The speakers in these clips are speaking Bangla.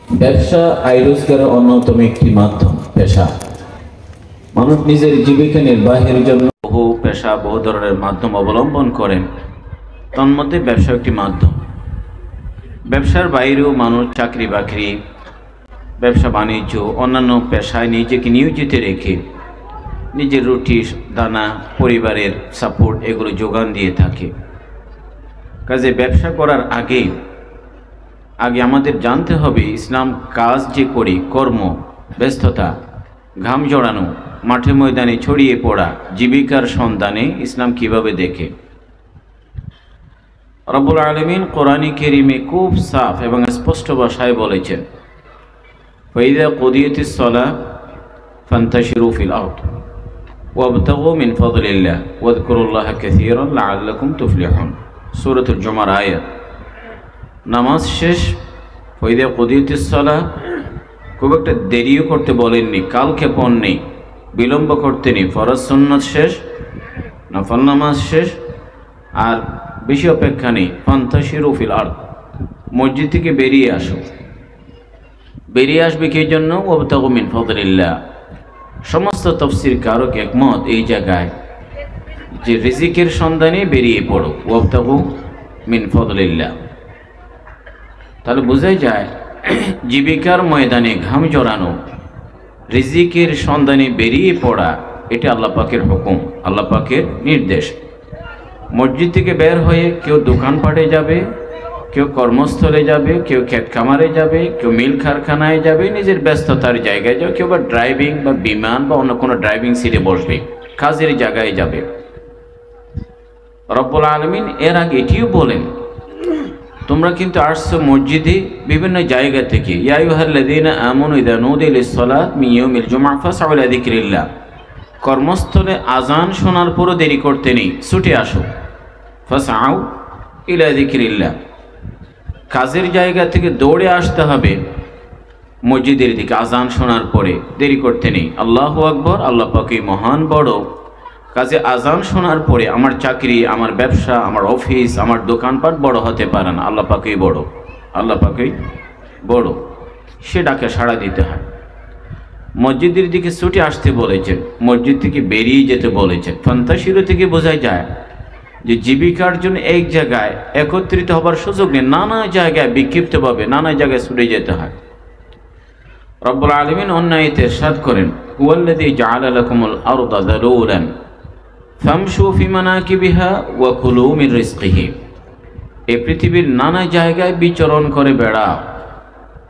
ব্যবসা আয় রোজগারের অন্যতম একটি মাধ্যম, পেশা। মানুষ নিজের জীবিকা নির্বাহের জন্য বহু পেশা, বহু ধরনের মাধ্যম অবলম্বন করেন। তন্মধ্যে ব্যবসা একটি মাধ্যম। ব্যবসার বাইরেও মানুষ চাকরি বাকরি, ব্যবসা বাণিজ্য, অন্যান্য পেশায় নিজেকে নিয়োজিত রেখে নিজের রুটি দানা, পরিবারের সাপোর্ট এগুলো যোগান দিয়ে থাকে। কাজে ব্যবসা করার আগে আমাদের জানতে হবে ইসলাম কাজ যে করি, কর্ম, ব্যস্ততা, ঘাম জড়ানো, মাঠে ময়দানে ছড়িয়ে পড়া, জীবিকার সন্ধানে ইসলাম কিভাবে দেখে। রব্বুল আলামিন কোরআনে কারীমে খুব সাফ এবং স্পষ্ট ভাষায় বলেছেন, ফাইযা কুদিয়াতিস সালাহ ফান্তাশিরু ফিল আরদ ওয়াবতাগু মিন ফাদলিল্লাহ ওয়াযকুরুল্লাহা কাসীরান লাআল্লাকুম তুফলিহুন। সূরাতুল জুমার আয়াত। নামাজ শেষ, ফাইযা কুদিয়াতিস সালাহ, খুব একটা দেরিও করতে বলেননি, কালক্ষেপণ নেই, বিলম্ব করতে নেই। ফরজ সুন্নাত শেষ, নফল নামাজ শেষ, আর বেশি অপেক্ষা নেই। ফান্তাশিরু ফিল আরদ, মসজিদ থেকে বেরিয়ে আসো। বেরিয়ে আসবে কি জন্য? ওয়াবতাগু মিন ফাদলিল্লাহ। সমস্ত তাফসীর কারক একমত এই জায়গায় যে রিজিকের সন্ধানে বেরিয়ে পড়ো, ওয়াবতাগু মিন ফাদলিল্লাহ। তাহলে বোঝাই যায় জীবিকার ময়দানে ঘাম জড়ানো, রিজিকের সন্ধানে বেরিয়ে পড়া, এটা আল্লাহ পাকের হুকুম, আল্লাহ পাকের নির্দেশ। মসজিদ থেকে বের হয়ে কেউ দোকানপাটে যাবে, কেউ কর্মস্থলে যাবে, কেউ ক্ষেত খামারে যাবে, কেউ মিল কারখানায় যাবে, নিজের ব্যস্ততার জায়গায় যাবে, কেউ বা ড্রাইভিং বা বিমান বা অন্য কোনো ড্রাইভিং সিটে বসবে, কাজের জায়গায় যাবে। রব্বুল আলামিন এর আগে এটিও বলেন, তোমরা কিন্তু আসছো মসজিদে বিভিন্ন জায়গা থেকে। ইয়া আইয়ুহাল্লাযীনা আমানু ইযা নুদিয়া লিস-সালাতি মিন ইয়াউমিল জুমআহ ফাসআউ ইলা যিকরিল্লাহ। কর্মস্থলে আজান শোনার পরও দেরি করতে নেই, ছুটে আসো। ফাসআউ ইলা যিকরিল্লাহ, কাজের জায়গা থেকে দৌড়ে আসতে হবে মসজিদের দিকে আজান শোনার পরে, দেরি করতে নেই। আল্লাহু আকবার, আল্লাহ পাকই মহান বড়। কাজে আজান শোনার পরে আমার চাকরি, আমার ব্যবসা, আমার অফিস, আমার দোকানপাট বড় হতে পারে না, আল্লাহ পাকই বড়, আল্লাহ পাকই বড়। সে ডাকে সাড়া দিতে হয়। মসজিদের দিকে ছুটে আসতে বলেছেন, মসজিদ থেকে বেরিয়ে যেতে বলেছেন। ফান্তাশিরু থেকে বোঝা যায় যে জীবিকার জন্য এক জায়গায় একত্রিত হবার সুযোগ নেই, নানা জায়গায় বিক্ষিপ্তভাবে নানা জায়গায় ছুটে যেতে হয়। রব্বুল আলামিন অন্য আয়াতে ইরশাদ করেন, হুয়াল্লাযী জাআলা লাকুমুল আরদা যালুলান ফামশু ফি মানাকিবিহা ওয়া কুলু মিন রিজকিহি। এই পৃথিবীর নানা জায়গায় বিচরণ করে বেড়াও।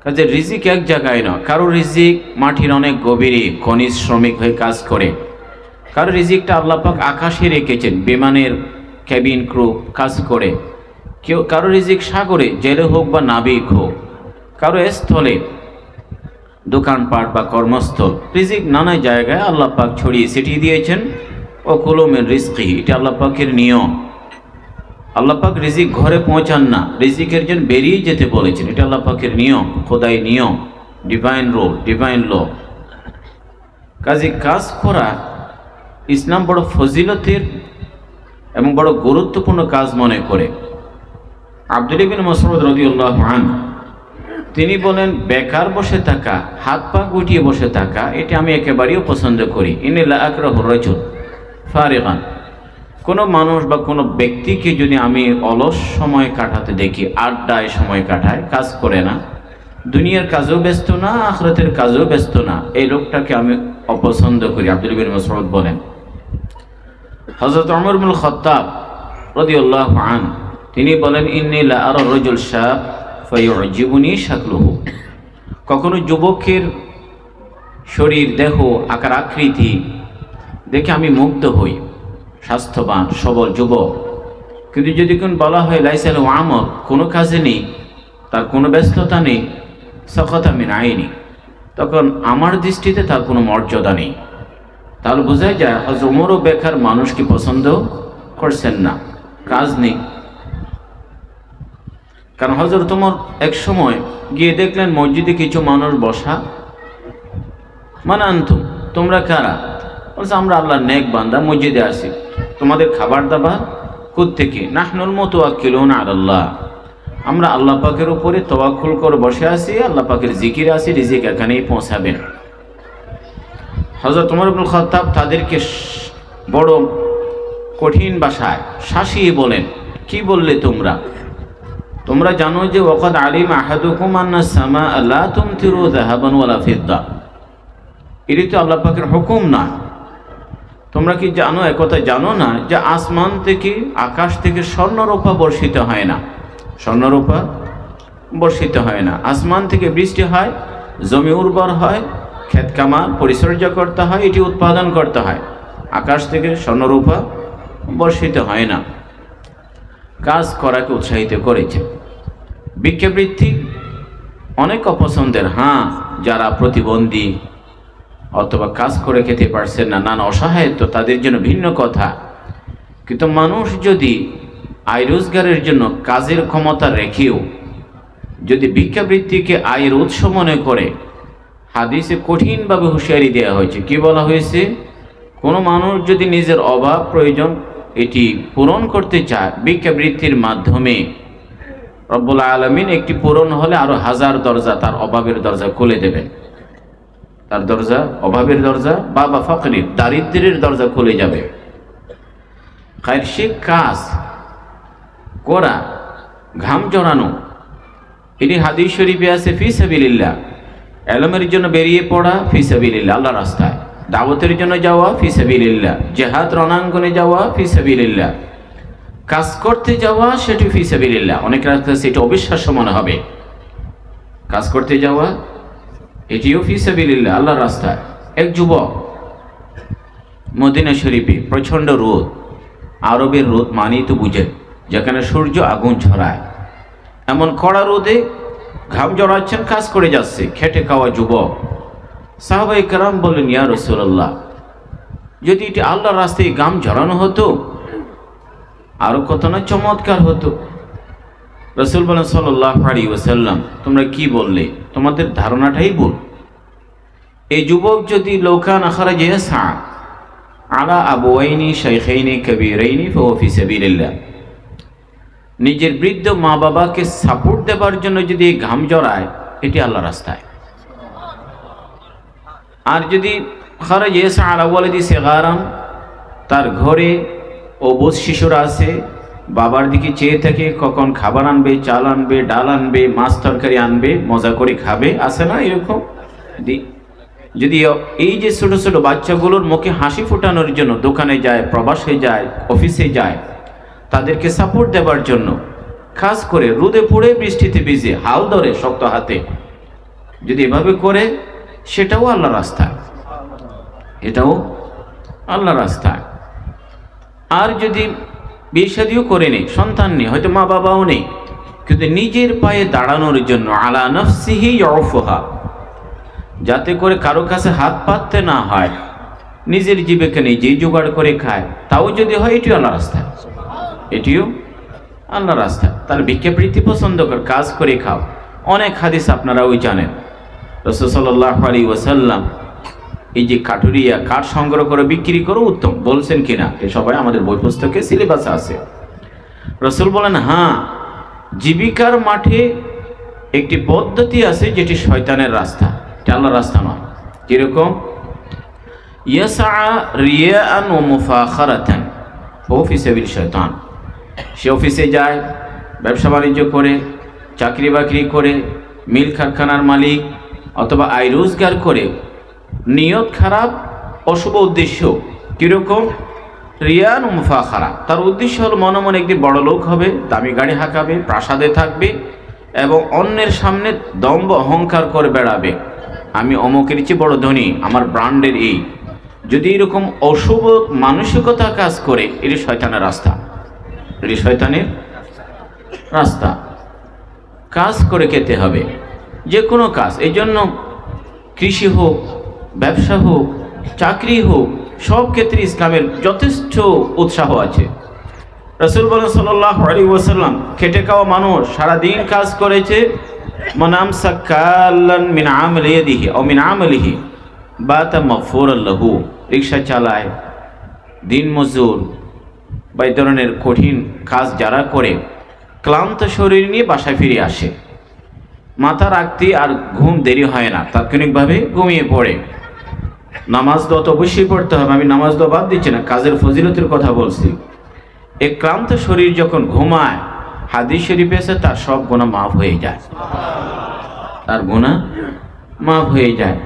কাজে রিজিক এক জায়গায় না, কারো রিজিক মাটির অনেক গভীরে খনিজ শ্রমিক হয়ে কাজ করে, কারো রিজিকটা আল্লাহ পাক আকাশে রেখেছেন, বিমানের ক্যাবিন ক্রু কাজ করে, কারো রিজিক সাগরে, জেলে হোক বা নাবিক হোক, কারো স্থলে, দোকানপাট বা কর্মস্থল। রিজিক নানা জায়গায় আল্লাহ পাক ছড়িয়ে ছিটিয়ে দিয়েছেন। ও কুলু মিন রিজকিহি, এটা আল্লাহ পাকের নিয়ম। আল্লাহ পাক রিজিক ঘরে পৌঁছান না, রিজিকের জন্য বেরিয়ে যেতে বলেছেন, এটা আল্লাহ পাকের নিয়ম, খোদাই নিয়ম, ডিভাইন রোল, ডিভাইন ল। কাজে কাজ করা ইসলাম বড় ফজিলতের এবং বড় গুরুত্বপূর্ণ কাজ মনে করে। আব্দুল্লাহ বিন মাসউদ রাদিয়াল্লাহু আনহু তিনি বলেন, বেকার বসে থাকা, হাত পা গুটিয়ে বসে থাকা, এটা আমি একেবারেই পছন্দ করি। ইন্নী লা আকরাহু রাজুল ফারিগান, কোনো মানুষ বা কোনো ব্যক্তিকে যদি আমি অলস সময় কাটাতে দেখি, আড্ডায় সময় কাটায়, কাজ করে না, দুনিয়ার কাজেও ব্যস্ত না, আখিরাতের কাজেও ব্যস্ত না, এই লোকটাকে আমি অপছন্দ করি। আব্দুল্লাহ বিন মাসউদ বলেন। হযরত ওমর ইবনুল খাত্তাব রাদিয়াল্লাহু আনহু তিনি বলেন, ইন্নী লা আরা রাজুল শাব ফায়ুজিবুনি শাকলুহু। কখনো যুবকের শরীর, দেহ, আকার আকৃতি দেখে আমি মুগ্ধ হই, স্বাস্থ্যবান সবল যুবক। কিন্তু যদি কোন বলা হয় লাইসা লাহু আমাল, কোনো কাজে নেই, তার কোনো ব্যস্ততা নেই, সাকাতা মিন আইনি, তখন আমার দৃষ্টিতে তার কোনো মর্যাদা নেই। তাহলে বোঝা যায় হযরত ওমরও বেকার মানুষকে পছন্দ করছেন না, কাজ নেই। কারণ হযরত ওমর এক সময় গিয়ে দেখলেন মসজিদে কিছু মানুষ বসা। মান আনতুম, তোমরা কারা? বলছে, আমরা আল্লাহর নেক বান্দা, মসজিদে আসি। তোমাদের খাবার দাবার কোত্থেকে? নাহনুল মুতাওয়াক্কিলুনা আলাল্লাহ, আমরা আল্লাহ পাকের উপরে তাওয়াক্কুল করে বসে আছি, আল্লাহ পাকের জিকির আছে, রিজিক এখানেই পৌঁছাবেন। হযরত ওমর ইবনুল খাত্তাব তাদেরকে বড় কঠিন ভাষায় শাসিয়ে বলেন, কি বললে তোমরা জানো যে ওয়াকাদ আলিম আহাদুকুম আন্না সামা লা তুমতিরু যাহাবান ওয়ালা ফিদ্দা, এটি তো আল্লাহ পাকের হুকুম না। তোমরা কি জানো, একথা জানো না যে আসমান থেকে, আকাশ থেকে স্বর্ণরূপা বর্ষিত হয় না, স্বর্ণরূপা বর্ষিত হয় না। আসমান থেকে বৃষ্টি হয়, জমি উর্বর হয়, ক্ষেত কামার পরিচর্যা করতে হয়, এটি উৎপাদন করতে হয়। আকাশ থেকে স্বর্ণরূপা বর্ষিত হয় না। কাজ করাকে উৎসাহিত করেছে। ভিক্ষাবৃত্তি অনেক অপছন্দের, হ্যাঁ, যারা প্রতিবন্ধী অথবা কাজ করে খেতে পারছেন না, নানা অসহায়ত্ব, তাদের জন্য ভিন্ন কথা। কিন্তু মানুষ যদি আয় রোজগারের জন্য কাজের ক্ষমতা রেখেও যদি ভিক্ষাবৃত্তিকে আয়ের উৎস মনে করে, হাদিসে কঠিনভাবে হুঁশিয়ারি দেওয়া হয়েছে। কি বলা হয়েছে? কোনো মানুষ যদি নিজের অভাব প্রয়োজন এটি পূরণ করতে চায় ভিক্ষাবৃত্তির মাধ্যমে, রব্বুল আলামিন একটি পূরণ হলে আরো 1000 দরজা তার অভাবের দরজা খুলে দেবেন। তার দরজা, অভাবের দরজা, বাবা ফকরির, দারিদ্রের দরজা খুলে যাবে। খায়রশিক কাজ করা, ঘাম জড়ানো, এটি হাদিস শরীফে আছে ফি সাবিলিল্লাহ। ইলমের জন্য বেরিয়ে পড়া ফি সাবিলিল্লাহ, আল্লাহর রাস্তায়। দাওয়াতের জন্য যাওয়া ফি সাবিলিল্লাহ। জিহাদ রণাঙ্গনে যাওয়া ফি সাবিলিল্লাহ। কাজ করতে যাওয়া সেটি ফি সাবিলিল্লাহ। অনেকের কাছে এটা অবিশ্বাস্য মনে হবে, কাজ করতে যাওয়া এটিও ফি সাবিলিল্লাহ, আল্লাহর রাস্তায়। এক যুবক মদিনা শরীফে, প্রচণ্ড রোদ, আরবের রোদ মানেই তো বুঝেন, যেখানে সূর্য আগুন ঝরায়, এমন কড়া রোদে ঘাম জড়াচ্ছেন, কাজ করে যাচ্ছে, খেটে খাওয়া যুবক। সাহাবায়ে কেরাম বললেন, ইয়া রাসূলুল্লাহ, যদি এটি আল্লাহর রাস্তায় ঘাম ঝরানো হতো আরো কত না চমৎকার হতো। রাসূল বলেন সাল্লাল্লাহু আলাইহি ওয়াসাল্লাম, তোমরা কি বললে? তোমাদের ধারণাটাই ভুল। এই যুবক যদি লৌকান আখরাজা ইয়াসআ আলা আবওয়াইনি শাইখাইনি কাবীরাইনি ফাহুয়া ফি সাবিলিল্লাহ, নিজের বৃদ্ধ মা বাবাকে সাপোর্ট দেবার জন্য যদি ঘাম জড়ায়, এটি আল্লাহর রাস্তায়। আর যদি খারাজা ইয়াসআ আলা ওয়ালাদি সিগারান, তার ঘরে অবুঝ শিশুরা আছে, বাবার দিকে চেয়ে থাকে কখন খাবার আনবে, চাল আনবে, ডাল আনবে, মাছ তরকারি আনবে, মজা করে খাবে, আছে না এরকম? যদি এই যে ছোট ছোট বাচ্চাগুলোর মুখে হাসি ফোটানোর জন্য দোকানে যায়, প্রবাসে যায়, অফিসে যায়, তাদেরকে সাপোর্ট দেবার জন্য কাজ করে রোদে পুড়ে বৃষ্টিতে ভিজে হাল ধরে শক্ত হাতে যদি এভাবে করে, সেটাও আল্লাহর রাস্তা, এটাও আল্লাহর রাস্তা। আর যদি বিয়ে শাদিও করে নেই, সন্তান নেই, হয়তো মা বাবাও নেই, কিন্তু নিজের পায়ে দাঁড়ানোর জন্য আলা নাফসিহি ইয়াউফুহা, যাতে করে কারো কাছে হাত পাততে না হয়, নিজের জীবিকা নিজেই জোগাড় করে খায়, তাও যদি হয়, এটিও আল্লাহর রাস্তা, এটিও আল্লাহর রাস্তা। তাহলে ভিক্ষাবৃত্তি পছন্দ কর, কাজ করে খাও। অনেক হাদিস আপনারা ওই জানেন, রাসূল সাল্লাল্লাহু আলাইহি ওয়াসাল্লাম এই যে কাঠুরিয়া, কাঠ সংগ্রহ করে বিক্রি করো উত্তম বলছেন কিনা, এ সবাই আমাদের বই পুস্তকে সিলেবাসে আছে। রাসূল বলেন, হ্যাঁ, জীবিকার মাঠে একটি পদ্ধতি আছে যেটি শয়তানের রাস্তা, এটা আল্লাহর রাস্তা নয়। যেরকম ইয়াসআ রিয়াআন ওয়া মুফাখারাতান হুয়া ফি সাবিল শয়তান, সে অফিসে যায়, ব্যবসা বাণিজ্য করে, চাকরি বাকরি করে, মিল কারখানার মালিক অথবা আয় রোজগার করে, নিয়ত খারাপ, অশুভ উদ্দেশ্য। কীরকম? রিয়ান ও মুফাখারা, তার উদ্দেশ্য হলো মনে মনে একদিন বড় লোক হবে, দামি গাড়ি হাঁকাবে, প্রাসাদে থাকবে এবং অন্যের সামনে দম্ভ অহংকার করে বেড়াবে, আমি অমুকের চেয়ে বড় ধনী, আমার ব্র্যান্ডের এই। যদি এরকম অশুভ মানসিকতা কাজ করে, এটি শয়তানের রাস্তা, এটি শয়তানের রাস্তা। কাজ করে খেতে হবে, যে কোনো কাজ। এই জন্য কৃষি হোক, ব্যবসা হোক, চাকরি হোক, সব ক্ষেত্রে ইসলামের যথেষ্ট উৎসাহ আছে। রাসূল বলেন সাল্লাল্লাহু আলাইহি ওয়াসাল্লাম, খেটে খাওয়া মানুষ সারাদিন কাজ করেছে, মান আমসাকা কাল্লান মিন আমালি ইয়াদিহি আও মিন আমালিহি বাতা মাগফুরান লাহু, রিকশা চালায়, দিন মজুর বা এই ধরনের কঠিন কাজ যারা করে, ক্লান্ত শরীর নিয়ে বাসায় ফিরে আসে, মাথা রাখতে আর ঘুম দেরি হয় না, তাৎক্ষণিকভাবে ঘুমিয়ে পড়ে। নামাজ দোয়া তো অবশ্যই পড়তে হবে, আমি নামাজ দোয়া বাদ দিচ্ছি না, কাজের ফজিলতের কথা বলছি। এই ক্লান্ত শরীর যখন ঘুমায়, হাদিস শরীফে এসে তার সব গুনাহ মাফ হয়ে যায়, তার গুনাহ মাফ হয়ে যায়।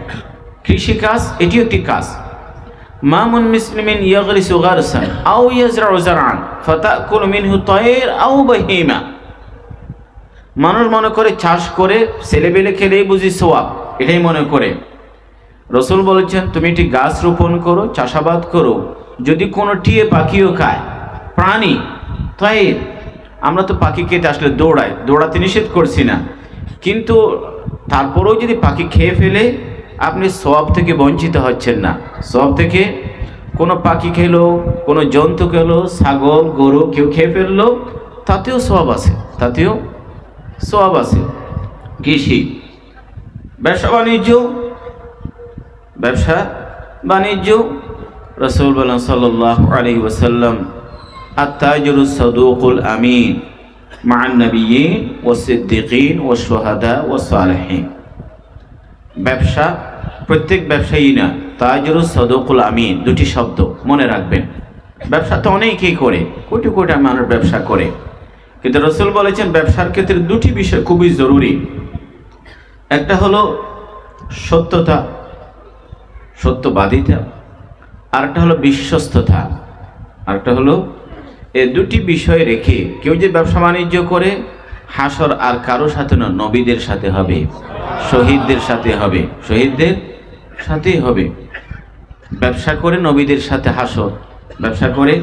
কৃষিকাজ এটি একটি কাজ। মামুন মুসলিমিন ইয়াগরিসু গারসান আও ইয়াজরাউ জারআন ফাতাকুলু মিনহু তায়র আও বাহিমা। মানুষ মনে করে চাষ করে ছেলেবেলে খেলেই বুঝি সওয়াব, এটাই মনে করে। রাসূল বলেছেন তুমি একটি গাছ রোপণ করো, চাষাবাদ করো, যদি কোনো টিয়ে পাখিও খায়, প্রাণী তায়র, আমরা তো পাখি খেতে আসলে দৌড়াই, দৌড়াতে নিষেধ করছি না, কিন্তু তারপরেও যদি পাখি খেয়ে ফেলে আপনি সওয়াব থেকে বঞ্চিত হচ্ছেন না। সওয়াব থেকে কোনো পাখি খেলো, কোনো জন্তু খেলো, ছাগল গরু কেউ খেয়ে ফেললো, তাতেও সওয়াব আছে, তাতেও সওয়াব আছে। কৃষি, ব্যবসা বাণিজ্য, ব্যবসা বাণিজ্য রাসূল বলেন সাল্লাল্লাহু আলাইহি ওয়াসাল্লাম আত-তাজিরু সাদুকুল আমিন মা'আন নাবিয়্যিন ওয়াস-সিদ্দিকিন ওয়াশ-শুহাদা ওয়াস-সালিহিন। ব্যবসা প্রত্যেক ব্যবসায়ী না, তাজিরু সাদুকুল আমিন, দুটি শব্দ মনে রাখবেন। ব্যবসা তো অনেকেই করে, কোটি কোটি মানুষ ব্যবসা করে, কিন্তু রাসূল বলেছেন ব্যবসার ক্ষেত্রে দুটি বিষয় খুবই জরুরি। একটা হলো সত্যতা, সত্যবাদিতা, আর একটা হলো বিশ্বস্ততা, আর একটা হলো, এই দুটি বিষয় রেখে কেউ যে ব্যবসা বাণিজ্য করে, হাসর আর কারো সাথে না, নবীদের সাথে হবে, শহীদদের সাথে হবে, শহীদদের সাথেই হবে। ব্যবসা করে নবীদের সাথে হাসর, ব্যবসা করে।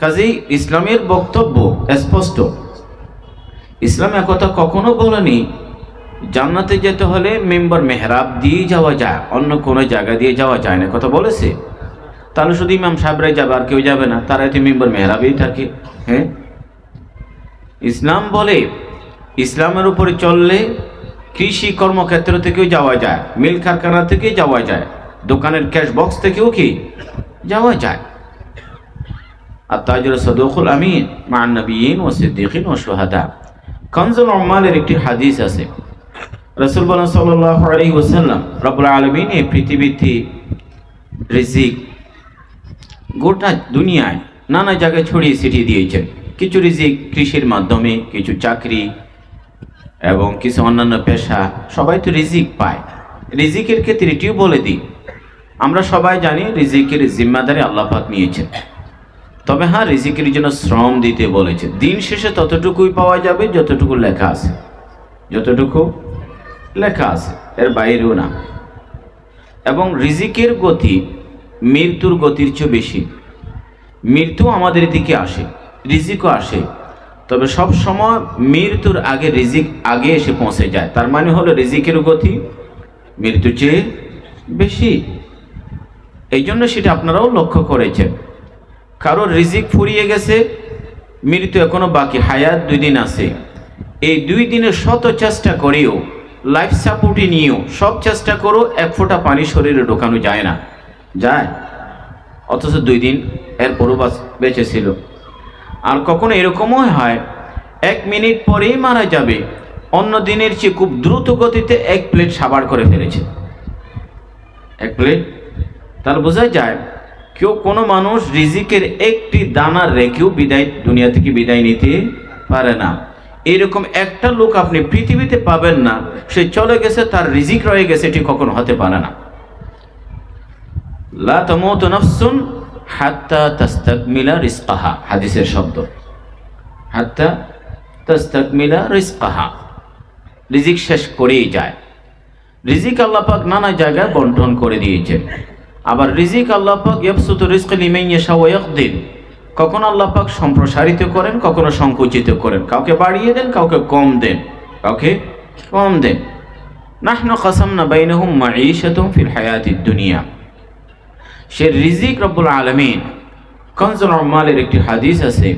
কাজেই ইসলামের বক্তব্য স্পষ্ট। ইসলাম একথা কখনো বলেনি জান্নাতে যেতে হলে মেম্বার মেহরাব দিয়ে যাওয়া যায়, অন্য কোনো জায়গা দিয়ে যাওয়া যায় না, কথা বলেছে? তাহলে শুধু ইমাম সাহেবরাই যাবে আর কেউ যাবে না, তারা তো মেম্বার মেহরাবেই থাকে। হ্যাঁ, ইসলাম বলে ইসলামের উপরে চললে কৃষি কর্মক্ষেত্র থেকেও যাওয়া যায়, মিল কারখানা থেকে যাওয়া যায়, দোকানের ক্যাশ বক্স থেকেও কি যাওয়া যায়। আর তাজিরু সাদুকুল আমিন মা'আন নাবিয়্যিন ওয়াস-সিদ্দিকিন ওয়াশ-শুহাদা। কানজুল উম্মালের একটি হাদিস আছে, রাসূল বলেন সাল্লাল্লাহু আলাইহি ওয়াসাল্লাম রব্বুল আলামিন এই পৃথিবীতে রিজিক গোটা দুনিয়ায় নানা জায়গায় ছড়িয়ে ছিটিয়ে দিয়েছেন। কিছু রিজিক কৃষির মাধ্যমে, কিছু চাকরি এবং কিছু অন্যান্য পেশা, সবাই তো রিজিক পায়। রিজিকের ক্ষেত্রে এটিও বলে দিই, আমরা সবাই জানি রিজিকের জিম্মাদারি আল্লাহ পাক নিয়েছেন, তবে হ্যাঁ রিজিকের জন্য শ্রম দিতে বলেছে। দিন শেষে ততটুকুই পাওয়া যাবে যতটুকু লেখা আছে, যতটুকু লেখা আছে, এর বাইরেও না। এবং রিজিকের গতি মৃত্যুর গতির চেয়ে বেশি। মৃত্যু আমাদের দিকে আসে, রিজিকও আসে, তবে সব সময় মৃত্যুর আগে রিজিক আগে এসে পৌঁছে যায়। তার মানে হলো রিজিকের গতি মৃত্যুর চেয়ে বেশি। এই জন্য সেটা আপনারাও লক্ষ্য করেছেন। কারোর রিজিক ফুরিয়ে গেছে, মৃত্যু এখনো বাকি, হায়াত 2 দিন আছে, এই 2 দিনের শত চেষ্টা করেও, লাইফ সাপোর্টে নিয়েও সব চেষ্টা করো, 1 ফোঁটা পানি শরীরে ঢোকানো যায় না, যায়, অথচ 2 দিন এরপরও বেঁচে ছিল। আর কখনো এরকমও হয় 1 মিনিট পরেই মারা যাবে, অন্য দিনের চেয়ে খুব দ্রুত গতিতে 1 প্লেট সাবার করে ফেলেছে, 1 প্লেট। তাহলে বোঝা যায় কেউ কোনো মানুষ রিজিকের একটি দানা রেখেও দুনিয়া থেকে বিদায় নিতে পারে না। এরকম একটা লোক আপনি পৃথিবীতে পাবেন না, সে চলে গেছে, তার রিজিক রয়ে গেছে, এটি কখনো হতে পারে না। লা তামুতু নাফসুন হাত্তা তাস্তাকমিলা রিজকাহা, হাদিসের শব্দ, হাত্তা তাস্তাকমিলা রিজকাহা, রিজিক শেষ করেই যায়। রিজিক আল্লাহ পাক নানা জায়গায় বন্টন করে দিয়েছেন। আবার রিজিক আল্লাহ পাক ইয়াবসুতু রিজকা লিমান ইয়াশা ওয়া ইয়াকদির, কখনো আল্লাহ পাক সম্প্রসারিত করেন, কখনো সংকুচিত করেন, কাউকে বাড়িয়ে দেন, কাউকে কম দেন, কাউকে কম দেন। নাহনু কাসামনা বাইনাহুম মাঈশাতুহুম ফিল হায়াতিদ দুনিয়া। সে রিজিক রব্বুল আলামিন, কানজুল উম্মালের একটি হাদিস আছে,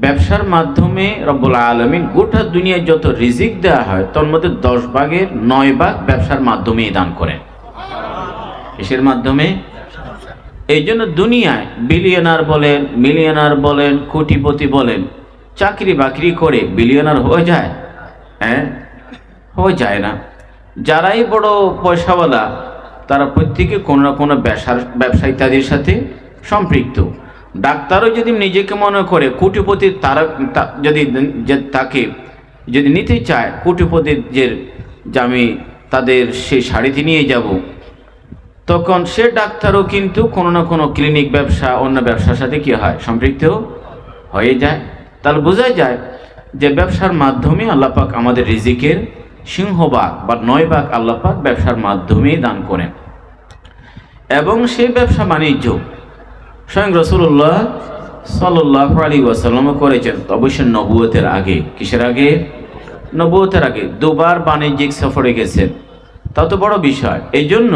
ব্যবসার মাধ্যমে রব্বুল আলামিন গোটা দুনিয়ায় যত রিজিক দেওয়া হয় তার মধ্যে 10 ভাগের 9 ভাগ ব্যবসার মাধ্যমেই দান করেন। কিসের মাধ্যমে? এই জন্য দুনিয়ায় বিলিয়নার বলেন, মিলিয়নার বলেন, কোটিপতি বলেন, চাকরি বাকরি করে বিলিয়নার হয়ে যায়? হ্যাঁ, হয়ে যায় না। যারাই বড় পয়সাওয়ালা তারা প্রত্যেকে কোনো না কোনো ব্যবসা ইত্যাদির সাথে সম্পৃক্ত। ডাক্তারও যদি নিজেকে মনে করে কোটিপতি, তারা যদি তাকে যদি নিতে চায় কোটিপতির যে আমি তাদের সেই শাড়িতে নিয়ে যাব, তখন সে ডাক্তারও কিন্তু কোনো না কোনো ক্লিনিক ব্যবসা অন্য ব্যবসার সাথে কি হয়, সম্পৃক্ত হয়ে যায়। তাহলে বোঝা যায় যে ব্যবসার মাধ্যমে আল্লাহ পাক আমাদের রিজিকের সিংহভাগ বা 9 ভাগ আল্লাহ পাক ব্যবসার মাধ্যমেই দান করেন। এবং সেই ব্যবসা বাণিজ্য স্বয়ং রাসূলুল্লাহ সাল্লাল্লাহু আলাইহি ওয়াসাল্লাম করেছেন, অবশ্যই নবুয়তের আগে। কিসের আগে? নবুয়তের আগে 2 বার বাণিজ্যিক সফরে গেছেন, তা তো বড় বিষয়। এই জন্য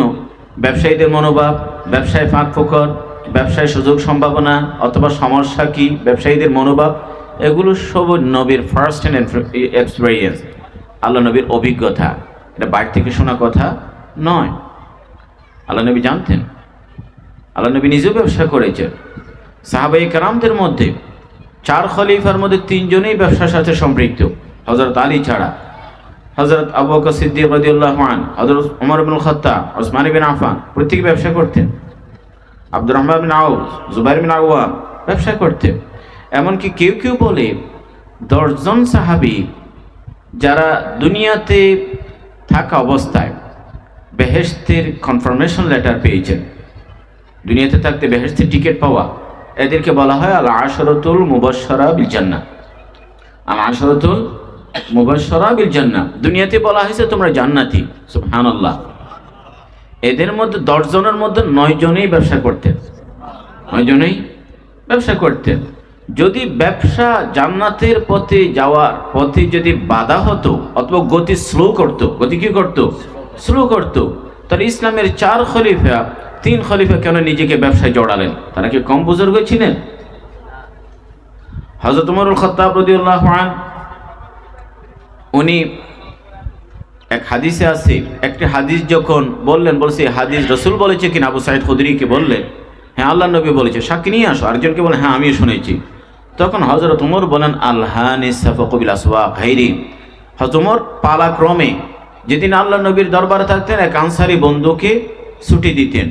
ব্যবসায়ীদের মনোভাব, ব্যবসায় ফাঁক ফোকর, ব্যবসায় সুযোগ সম্ভাবনা অথবা সমস্যা কি, ব্যবসায়ীদের মনোভাব, এগুলো সব নবীর ফার্স্ট হ্যান্ড এক্সপিরিয়েন্স, আল্লাহ নবীর অভিজ্ঞতা। এটা বাইরে থেকে শোনা কথা নয়। আল্লাহ নবী জানতেন, আল্লাহ নবী নিজেও ব্যবসা করেছেন। সাহাবায়ে কেরামদের মধ্যে 4 খলিফার মধ্যে 3 জনেই ব্যবসার সাথে সম্পৃক্ত, হযরত আলী ছাড়া। হযরত আবু বকর সিদ্দিক রাদিয়াল্লাহু আনহু, হযরত ওমর ইবনুল খাত্তাব, ওসমান ইবনে আফফান প্রত্যেকে ব্যবসা করতেন। আব্দুর রহমান বিন আউফ, জুবাইর বিন আওয়াম ব্যবসা করতেন। এমনকি কেউ কেউ বলে 10 জন সাহাবী যারা দুনিয়াতে থাকা অবস্থায় বেহেশতের কনফার্মেশন লেটার পেয়েছেন, দুনিয়াতে থাকতে বেহেশতের টিকিট পাওয়া, এদেরকে বলা হয় আল আশরাতুল মুবাশশারা বিল জান্নাহ। আল আশরাতুল মুবাশশারা বিল জান্নাহ, দুনিয়াতে বলা হয়েছে তোমরা জান্নাতি। সুবহানাল্লাহ। এদের মধ্যে 10 জনের মধ্যে 9 জনেই ব্যবসা করতেন, 9 জনেই ব্যবসা করতেন। যদি ব্যবসা জান্নাতের পথে যাওয়ার পথে যদি বাধা হতো অথবা গতি স্লো করতো, গতি কি করতো? স্লো করতো, তাহলে ইসলামের 4 খলিফা, 3 খলিফা কেন নিজেকে ব্যবসায় জড়ালেন? তারা কি কম বুজুর্গ ছিলেন? হযরত ওমর খাত্তাব রাদিয়াল্লাহু আনহু, উনি এক হাদিসে আছে, একটি হাদিস যখন বললেন, বলছে হাদিস রাসূল বলেছে কিনা, আবু সাঈদ খুদরিকে বললেন হ্যাঁ আল্লাহ নবী বলেছে, সাক্ষী নিয়ে আসো। আরেকজনকে বলেন হ্যাঁ আমিও শুনেছি। তখন হযরত ওমর বলেন আলহানি সাফাকু বিল আসওয়াক গায়রি। হযরত ওমর পালাক্রমে যেদিন আল্লাহ নবীর দরবারে থাকতেন এক আনসারী বন্ধুকে ছুটি দিতেন,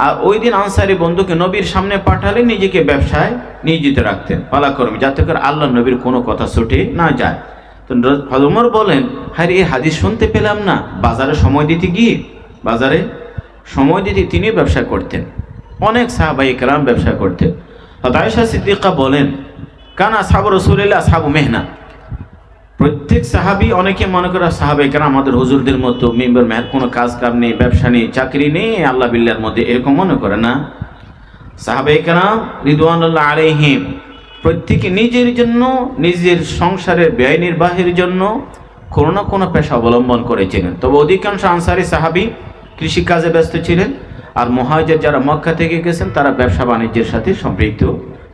আর ওই দিন আনসারী বন্ধুকে নবীর সামনে পাঠালে নিজেকে ব্যবসায় নিয়োজিত রাখতেন পালাক্রমে, যাতে করে আল্লাহ নবীর কোনো কথা ছুটে না যায়। তো হযরত ওমর বলেন হ্যাঁ এই হাদিস শুনতে পেলাম না, বাজারে সময় দিতে গিয়ে, বাজারে সময় দিতে তিনি ব্যবসা করতেন। অনেক সাহাবায়ে কেরাম ব্যবসা করতেন। হযরত আয়েশা সিদ্দিকা বলেন কানা আসহাবু রাসূলিল্লাহ আসহাবু মেহনা। প্রত্যেক সাহাবী, অনেকে মনে করে সাহাবায়ে কেরাম আমাদের হুজুরদের মতো মেম্বার মেহর, কোনো কাজ কাম নেই, ব্যবসা নেই, চাকরি নেই, আল্লাহ বিল্লাহর মধ্যে, এরকম মনে করে না। সাহাবায়ে কেরাম রিদওয়ানুল্লাহ আলাইহিম প্রত্যেকে নিজের জন্য, নিজের সংসারের ব্যয় নির্বাহের জন্য কোনো না কোনো পেশা অবলম্বন করেছিলেন। তবে অধিকাংশ আনসারী সাহাবী কৃষিকাজে ব্যস্ত ছিলেন, আর মুহাজির যারা মক্কা থেকে গেছেন তারা ব্যবসা বাণিজ্যের সাথে সম্পৃক্ত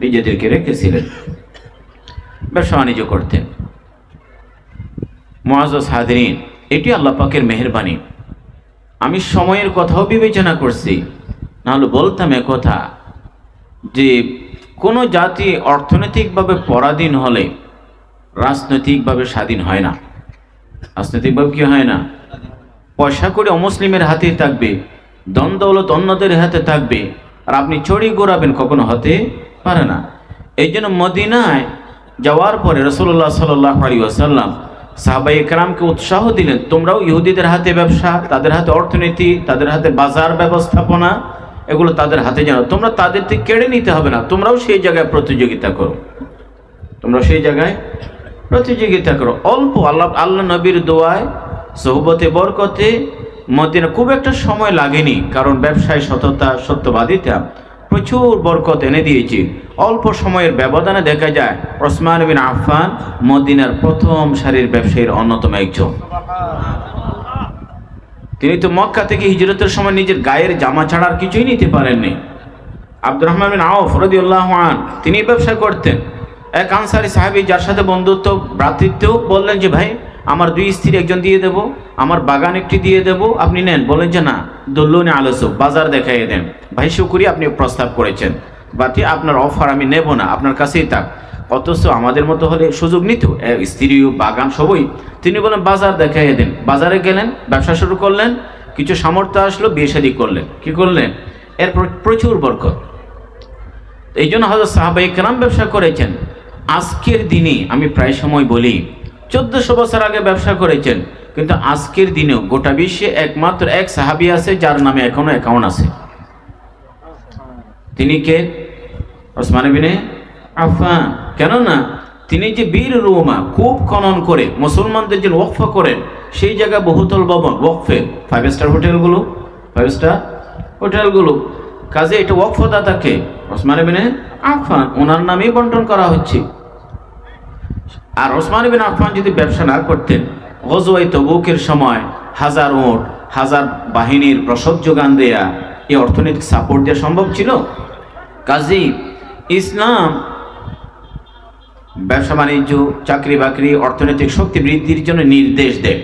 নিজেদেরকে রেখেছিলেন, ব্যবসা বাণিজ্য করতেন। মুআজ্জাজ হাজিরিন, এটি আল্লাহ পাকের মেহেরবানি। আমি সময়ের কথাও বিবেচনা করছি, নাহলে বলতাম একথা যে কোনো জাতি অর্থনৈতিকভাবে পরাধীন হলে রাজনৈতিকভাবে স্বাধীন হয় না। রাজনৈতিকভাবে কি হয় না? পয়সা করে অমুসলিমের হাতে থাকবে, ধন দৌলত অন্যদের হাতে থাকবে, আর আপনি চড়ি ঘোরাবেন, কখনো হতে পারে না। এই জন্য মদিনায় যাওয়ার পরে রাসূলুল্লাহ সাল্লাল্লাহু আলাইহি ওয়াসাল্লাম সাহাবায়ে কেরামকে উৎসাহ দিলেন, তোমরাও ইহুদিদের হাতে ব্যবসা, তাদের হাতে অর্থনীতি, তাদের হাতে বাজার ব্যবস্থাপনা, এগুলো তাদের হাতে জানো, তোমরা তাদের থেকে কেড়ে নিতে হবে না, তোমরাও সেই জায়গায় প্রতিযোগিতা করো, তোমরা সেই জায়গায় প্রতিযোগিতা করো। অল্প আল্লাহ নবীর দোয়ায়, সোহবতে, বরকতে মদিনা খুব একটা সময় লাগেনি, কারণ ব্যবসায় সততা, সত্যবাদিতা প্রচুর বরকত এনে দিয়েছে। অল্প সময়ের ব্যবধানে দেখা যায় ওসমান বিন আফফান মদিনার প্রথম সারির ব্যবসায়ীর অন্যতম একজন। তিনি তো মক্কা থেকে হিজরতের সময় নিজের গায়ের জামা ছাড়ার কিছুই নিতে পারেননি। আব্দুর রহমান বিন আউফ রাদিয়াল্লাহু আনহু তিনি ব্যবসা করতেন। এক আনসারী সাহাবী যার সাথে বন্ধুত্ব, ভ্রাতৃত্ব, বললেন যে ভাই আমার 2 স্ত্রী একজন দিয়ে দেব, আমার বাগান একটি দিয়ে দেব, আপনি নেন। বলেন যে না, দুল্লুনি আলোসুক, বাজার দেখাইয়ে দেন। ভাই শুকরিয়া, আপনি প্রস্তাব করেছেন, বাকি আপনার অফার আমি নেব না, আপনার কাছেই থাক, অথচ আমাদের মতো হলে সুযোগ নিত, স্ত্রী বাগান সবই। তিনি বলেন বাজার দেখাইয়ে দেন। বাজারে গেলেন, ব্যবসা শুরু করলেন, কিছু সামর্থ্য আসলো, বিয়ে শাদী করলেন। কি করলেন? এরপর প্রচুর বরকত। এই জন্য হযরত সাহাবায়ে কেরাম ব্যবসা করেছেন। আজকের দিনে আমি প্রায় সময় বলি 1400 বছর আগে ব্যবসা করেছেন, কিন্তু আজকের দিনেও গোটা বিশ্বে একমাত্র এক সাহাবী আছে যার নামে এখনো অ্যাকাউন্ট আছে। তিনি কে? ওসমান ইবনে আফফান। কেননা তিনি যে বীর রুমা খুব খনন করে মুসলমানদের যে ওয়াকফ করেন, সেই জায়গায় বহুতল ভবন ওয়াকফে, 5 স্টার হোটেলগুলো, 5 স্টার হোটেলগুলো, কাজে এটা ওয়াকফদাতাকে ওসমান ইবনে আফফান, ওনার নামেই বন্টন করা হচ্ছে। আর ওসমান ইবনে আফফান যদি ব্যবসা না করতেন, গজওয়ায়ে তবুকের সময় 1000 উট, 1000 বাহিনীর প্রসব যোগান দেয়া, এই অর্থনৈতিক সাপোর্ট দেওয়া সম্ভব ছিল? কাজেই ইসলাম ব্যবসা বাণিজ্য, চাকরি বাকরি, অর্থনৈতিক শক্তি বৃদ্ধির জন্য নির্দেশ দেয়।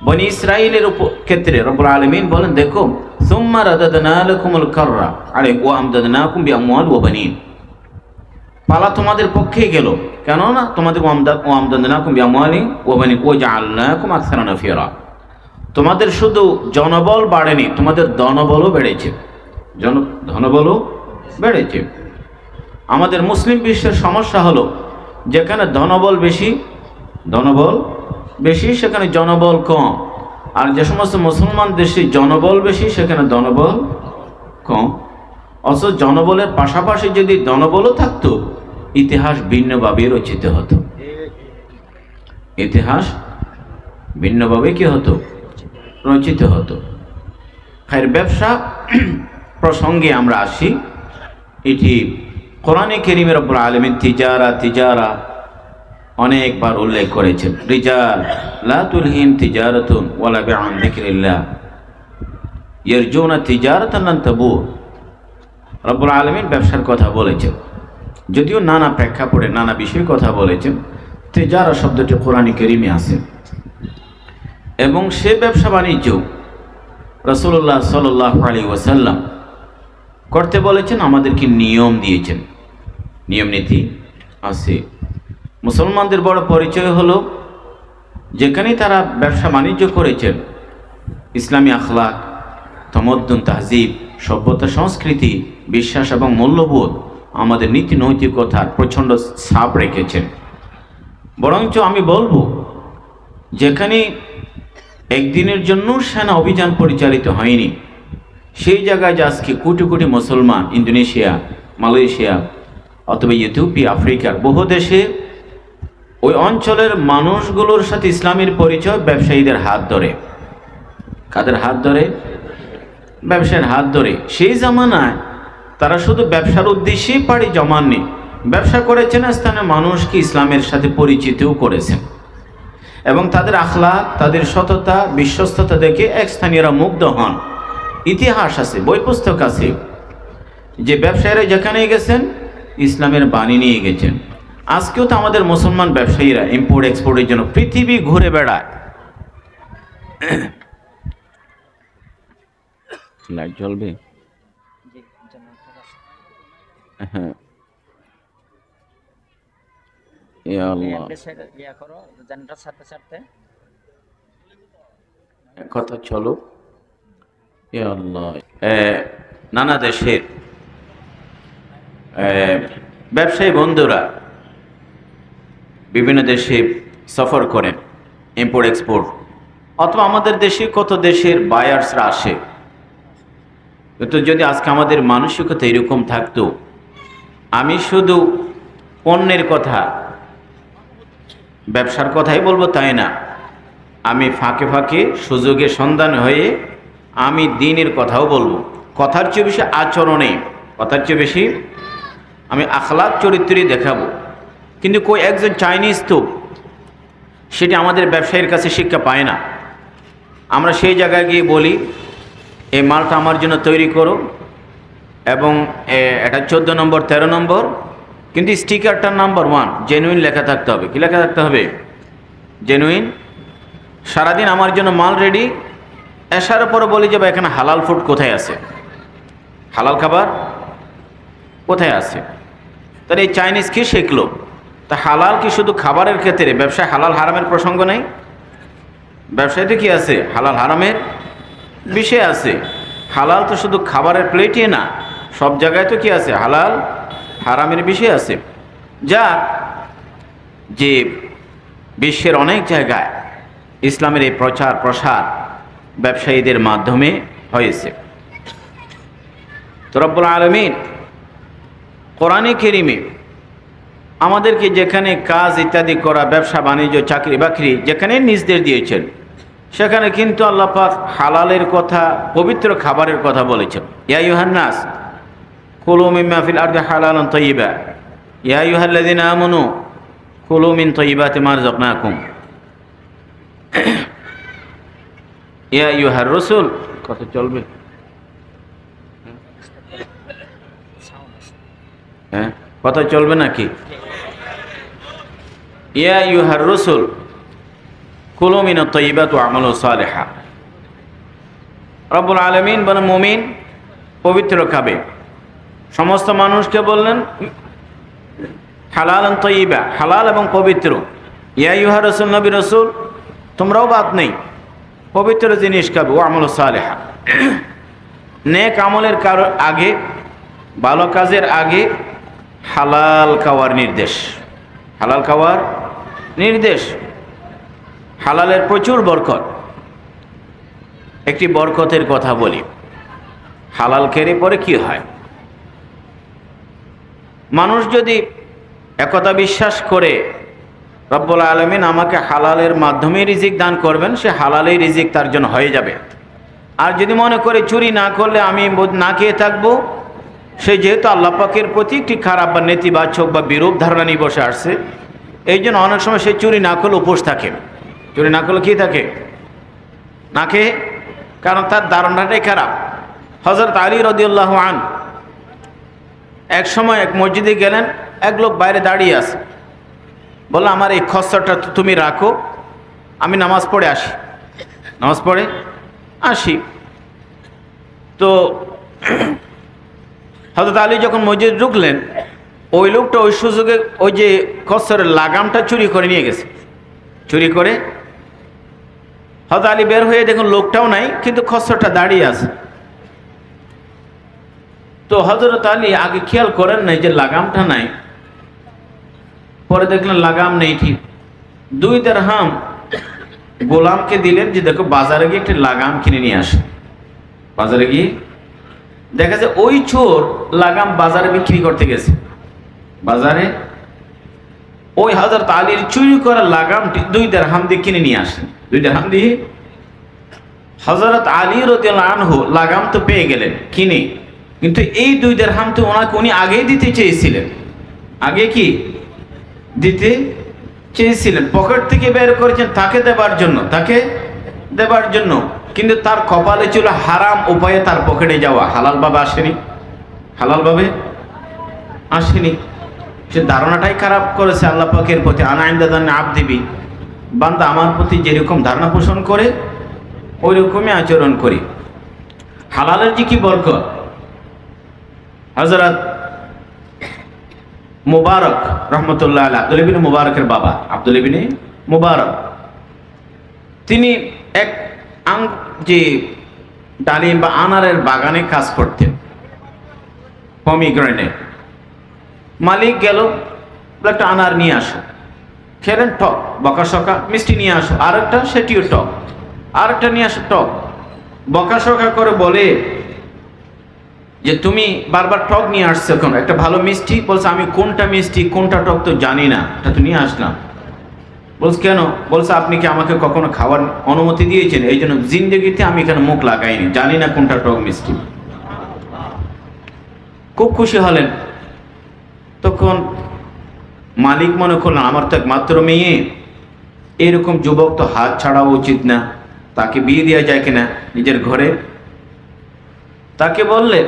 বনি ইসরাইলের ক্ষেত্রে রব্বুল আলামিন বলেন, দেখো সুম্মা রাদাদনা লাকুমুল কাররা আলাইকুম ওয়া আমদাদনাকুম বিআমওয়াল ওয়া বানিন। পালা তোমাদের পক্ষেই গেল, কেননা তোমাদের ওয়া আমদাদনাকুম বিআমওয়ালি ওয়া বানিন ওয়া জাআলনাকুম আকসারা নাফিরা। তোমাদের শুধু জনবল বাড়েনি, তোমাদের ধনবলও বেড়েছে, ধনবলও বেড়েছে। আমাদের মুসলিম বিশ্বের সমস্যা হলো যেখানে ধনবল বেশি সেখানে জনবল কম, আর যে সমস্ত মুসলমান দেশে জনবল বেশি সেখানে ধনবল কম। অথচ জনবলের পাশাপাশি যদি ধনবলও থাকতো, ইতিহাস ভিন্নভাবে রচিত হতো। ইতিহাস ভিন্নভাবে কি হতো? রচিত হতো। খায়ের ব্যবসা প্রসঙ্গে আমরা আসি। এটি কোরআনে কারীমে রব্বুল আলামিন তিজারা অনেকবার উল্লেখ করেছেন। রিজাল লা তুলহিম তিজারাতুন ওয়ালা বিআন যিকরিল্লাহ ইয়ারজুনা তিজারাতান লান তাবুর। রব্বুল আলামিন ব্যবসার কথা বলেছেন, যদিও নানা প্রেক্ষাপটে নানা বিষয়ে কথা বলেছেন। তিজারা শব্দটি কোরআনে কারীমে আছে এবং সে ব্যবসা বাণিজ্য রাসূলুল্লাহ সাল্লাল্লাহু আলাইহি ওয়াসাল্লাম করতে বলেছেন, আমাদেরকে নিয়ম দিয়েছেন, নিয়ম নীতি আছে। মুসলমানদের বড় পরিচয় হলো যেখানেই তারা ব্যবসা বাণিজ্য করেছেন, ইসলামী আখলাক, তমদ্দুন, তাহজিব, সভ্যতা, সংস্কৃতি, বিশ্বাস এবং মূল্যবোধ, আমাদের নীতি নৈতিকতার প্রচণ্ড ছাপ রেখেছেন। বরঞ্চ আমি বলবো, যেখানে একদিনের জন্য সেনা অভিযান পরিচালিত হয়নি, সেই জায়গায় যে আজকে কোটি কোটি মুসলমান ইন্দোনেশিয়া, মালয়েশিয়া অথবা ইথিওপিয়া, আফ্রিকার বহু দেশে ওই অঞ্চলের মানুষগুলোর সাথে ইসলামের পরিচয় ব্যবসায়ীদের হাত ধরে। কাদের হাত ধরে? ব্যবসায়ীর হাত ধরে। সেই জামানায় তারা শুধু ব্যবসার উদ্দেশ্যেই পাড়ি জমাননি, ব্যবসা করেছেন, স্থানীয় মানুষকে ইসলামের সাথে পরিচিতও করেছেন এবং তাদের আখলাক, তাদের সততা, বিশ্বস্ততা দেখে এক স্থানীয়রা মুগ্ধ হন। ইতিহাস আছে, বই পুস্তক আছে যে ব্যবসায়ীরা যেখানে গেছেন ইসলামের বাণী নিয়ে গেছেন। আজকেও তো আমাদের মুসলমান ব্যবসায়ীরা ইম্পোর্ট এক্সপোর্টের জন্য পৃথিবী ঘুরে বেড়ায়। লাইট জ্বলবে? হ্যাঁ, কথা চলো। নানা দেশের ব্যবসায়ী বন্ধুরা বিভিন্ন দেশে সফর করেন, ইম্পোর্ট এক্সপোর্ট, অথবা আমাদের দেশে কত দেশের বায়ার্সরা আসে। কিন্তু যদি আজকে আমাদের মানসিকতা এরকম থাকতো, আমি শুধু পণ্যের কথা, ব্যবসার কথাই বলবো তাই না, আমি ফাঁকে ফাঁকে সুযোগের সন্ধান হয়ে আমি দ্বীনের কথাও বলবো। কথার চেয়ে বেশি আচরণে, কথার চেয়ে বেশি আমি আখলাক চরিত্রই দেখাবো। কিন্তু কই একজন চাইনিজ তো সেটি আমাদের ব্যবসায়ীর কাছে শিক্ষা পায় না। আমরা সেই জায়গায় গিয়ে বলি, এই মালটা আমার জন্য তৈরি করো এবং এটা 14 নম্বর 13 নম্বর, কিন্তু স্টিকারটার নাম্বার 1 জেনুইন লেখা থাকতে হবে। কি লেখা থাকতে হবে? জেনুইন। সারাদিন আমার জন্য মাল রেডি, আসার পরে বলি যে এখানে হালাল ফুড কোথায় আছে, হালাল খাবার কোথায় আছে? তাহলে এই চাইনিজ কি শিখলো? তা হালাল কি শুধু খাবারের ক্ষেত্রে? ব্যবসায় হালাল হারামের প্রসঙ্গ নেই? ব্যবসায়তে কি আছে? হালাল হারামের বিষয় আছে। হালাল তো শুধু খাবারের প্লেটে না, সব জায়গায় তো কি আছে? হালাল হারামের বিষয় আছে। যা যে বিশ্বের অনেক জায়গায় ইসলামের এই প্রচার প্রসার ব্যবসায়ীদের মাধ্যমে হয়েছে। তো রব্বুল আলামিন কোরআনে কারীমে আমাদেরকে যেখানে কাজ ইত্যাদি করা, ব্যবসা বাণিজ্য, চাকরি বাকরি যেখানে নির্দেশ দিয়েছেন, সেখানে কিন্তু আল্লাহ পাক হালালের কথা, পবিত্র খাবারের কথা বলেছেন। ইয়া আইয়ুহান নাস কুলু মিম্মা ফিল আরদি হালালান তাইয়্যিবা ইয়া আইয়ুহাল্লাযীনা আমানু কুলু মিন তাইয়্যিবাতি মা রাযাকনাকুম ইয়া আইয়ুহার রাসূল। কথা চলবে? হ্যাঁ, কথা চলবে নাকি? ইয়া আইয়ুহার রাসূল কুলু মিনাত তাইয়্যিবাতি ওয়া আমালু সালিহা। রব্বুল আলামিন বলেন মুমিন পবিত্র খাবে। সমস্ত মানুষকে বললেন হালালান তাইয়্যিবা, হালাল এবং পবিত্র। ইয়া আইয়ুহার রাসূল, নবী রাসূল তোমরাও বাদ নেই, পবিত্র জিনিস খাবে। ওয়া আমালু সালিহা, নেক আমলের আগে, ভালো কাজের আগে হালাল খাওয়ার নির্দেশ। হালাল খাওয়ার নির্দেশ। হালালের প্রচুর বরকত। একটি বরকতের কথা বলি। হালাল খেলে পরে কি হয়? মানুষ যদি একথা বিশ্বাস করে রব্বুল আলামিন আমাকে হালালের মাধ্যমে রিজিক দান করবেন, সে হালালেই রিজিক তার জন্য হয়ে যাবে। আর যদি মনে করে চুরি না করলে আমি না খেয়ে থাকবো, সে যেহেতু আল্লাহ পাকের প্রতি একটি খারাপ বা নেতিবাচক বা বিরূপ ধারণা নিয়ে বসে আসছে, এই জন্য অনেক সময় সে চুরি না করলে উপোস থাকে। চুরি না করলে কি থাকে? না খেয়ে, কারণ তার ধারণাটাই খারাপ। হযরত আলী রাদিয়াল্লাহু আনহু এক সময় এক মসজিদে গেলেন, এক লোক বাইরে দাঁড়িয়ে আছে, বলল আমার এই খচ্চরটা তুমি রাখো, আমি নামাজ পড়ে আসি। নামাজ পড়ে আসি। তো হযরত আলী যখন মসজিদে ঢুকলেন, ওই লোকটা ওই সুযোগে ওই যে খচ্চরের লাগামটা চুরি করে নিয়ে গেছে। চুরি করে হযরত আলী বের হয়ে দেখুন লোকটাও নাই, কিন্তু খচ্চরটা দাঁড়িয়ে আছে। তো হযরত আলী আগে খেয়াল করেন নাই যে লাগামটা নাই, পরে দেখলেন লাগাম নেই। ঠিক 2 দিরহাম গোলামকে দিলেন যে দেখো বাজারে গিয়ে একটা লাগাম কিনে নিয়ে আসে। বাজারে গিয়ে দেখা যায় ওই চোর লাগাম বাজারে বিক্রি করতে গেছে। বাজারে ওই হযরত আলীর চুরি করা লাগামটি 2 দিরহাম দিয়ে কিনে নিয়ে আসেন। 2 দিরহাম দিয়ে হযরত আলী রাদিয়াল্লাহু আনহু লাগাম তো পেয়ে গেলেন কিনে, কিন্তু এই 2 দিরহাম তো ওনাকে উনি আগেই দিতে চেয়েছিলেন। আগে কি দিতে চেয়েছিলেন, পকেট থেকে বের করেছেন তাকে দেবার জন্য, তাকে দেবার জন্য, কিন্তু তার কপালে ছিল হারাম উপায়ে তার পকেটে যাওয়া। হালাল ভাবে আসেনি, হালাল ভাবে আসেনি। সে ধারণাটাই খারাপ করেছে আল্লাহ পাকের প্রতি। আনা ইনদা যান্নি আবদি বি, বান্দা আমার প্রতি যেরকম ধারণা পোষণ করে ওই রকমই আচরণ করি। হালালের যে কি বরকত! হযরত মুবারক রহমতুল্লাহ আলাইহি, আব্দুল ইবনে মুবারকের বাবা আব্দুল ইবনে মুবারক, তিনি এক যে ডালিম বা আনারের বাগানে কাজ করতেন, পমিগ্রেনেট। মালিক গেল, একটা আনার নিয়ে আসো, খেলেন টক, বকাশকা, মিষ্টি নিয়ে আসো, আরেকটা সেটিও টক, আরেকটা নিয়ে আসো টক। বকাশকা করে বলে যে তুমি বারবার টক নিয়ে আসছো কেন? একটা ভালো মিষ্টি। বলছে আমি কোনটা মিষ্টি কোনটা টক তো জানি না, এটা তো নিয়ে আসলাম। বলছে কেন? বলছে আপনি কি আমাকে কখনো খাওয়ার অনুমতি দিয়েছেন? এই জন্য জিন্দেগিতে আমি এখানে মুখ লাগাইনি, জানি না কোনটা টক মিষ্টি। খুব খুশি হলেন। তখন মালিক মনে করলেন আমার তো একমাত্র মেয়ে, এরকম যুবক তো হাত ছাড়া উচিত না, তাকে বিয়ে দেওয়া যায় কিনা নিজের ঘরে। তাকে বললেন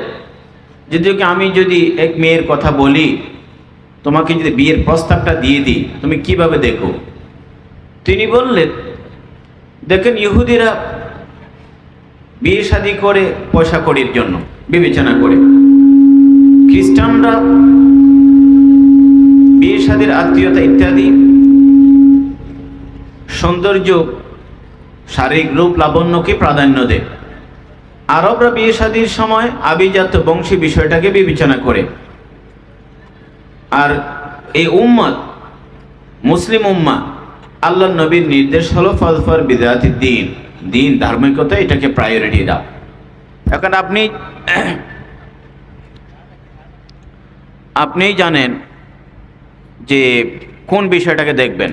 যদি আমি যদি এক মেয়ের কথা বলি, তোমাকে যদি বিয়ের প্রস্তাবটা দিয়ে দিই, তুমি কিভাবে দেখো? তিনি বললেন দেখেন ইহুদিরা বিয়ে শাদী করে পয়সা কড়ির জন্য বিবেচনা করে, খ্রিস্টানরা বিয়ে শাদীর আত্মীয়তা ইত্যাদি সৌন্দর্য শারীরিক রূপ লাবণ্যকে প্রাধান্য দেয়। আরবরা বিয়ে শাদীর সময় আভিজাত্য বংশী বিষয়টাকে বিবেচনা করে। আর এই উম্মত মুসলিম উম্মাহ আল্লাহর নবীর নির্দেশ হলো ফাজফার বিদাতিদ দ্বীন, দ্বীন ধার্মিকতা, এটাকে প্রায়োরিটি দাও। এখন আপনি জানেন যে কোন বিষয়টাকে দেখবেন।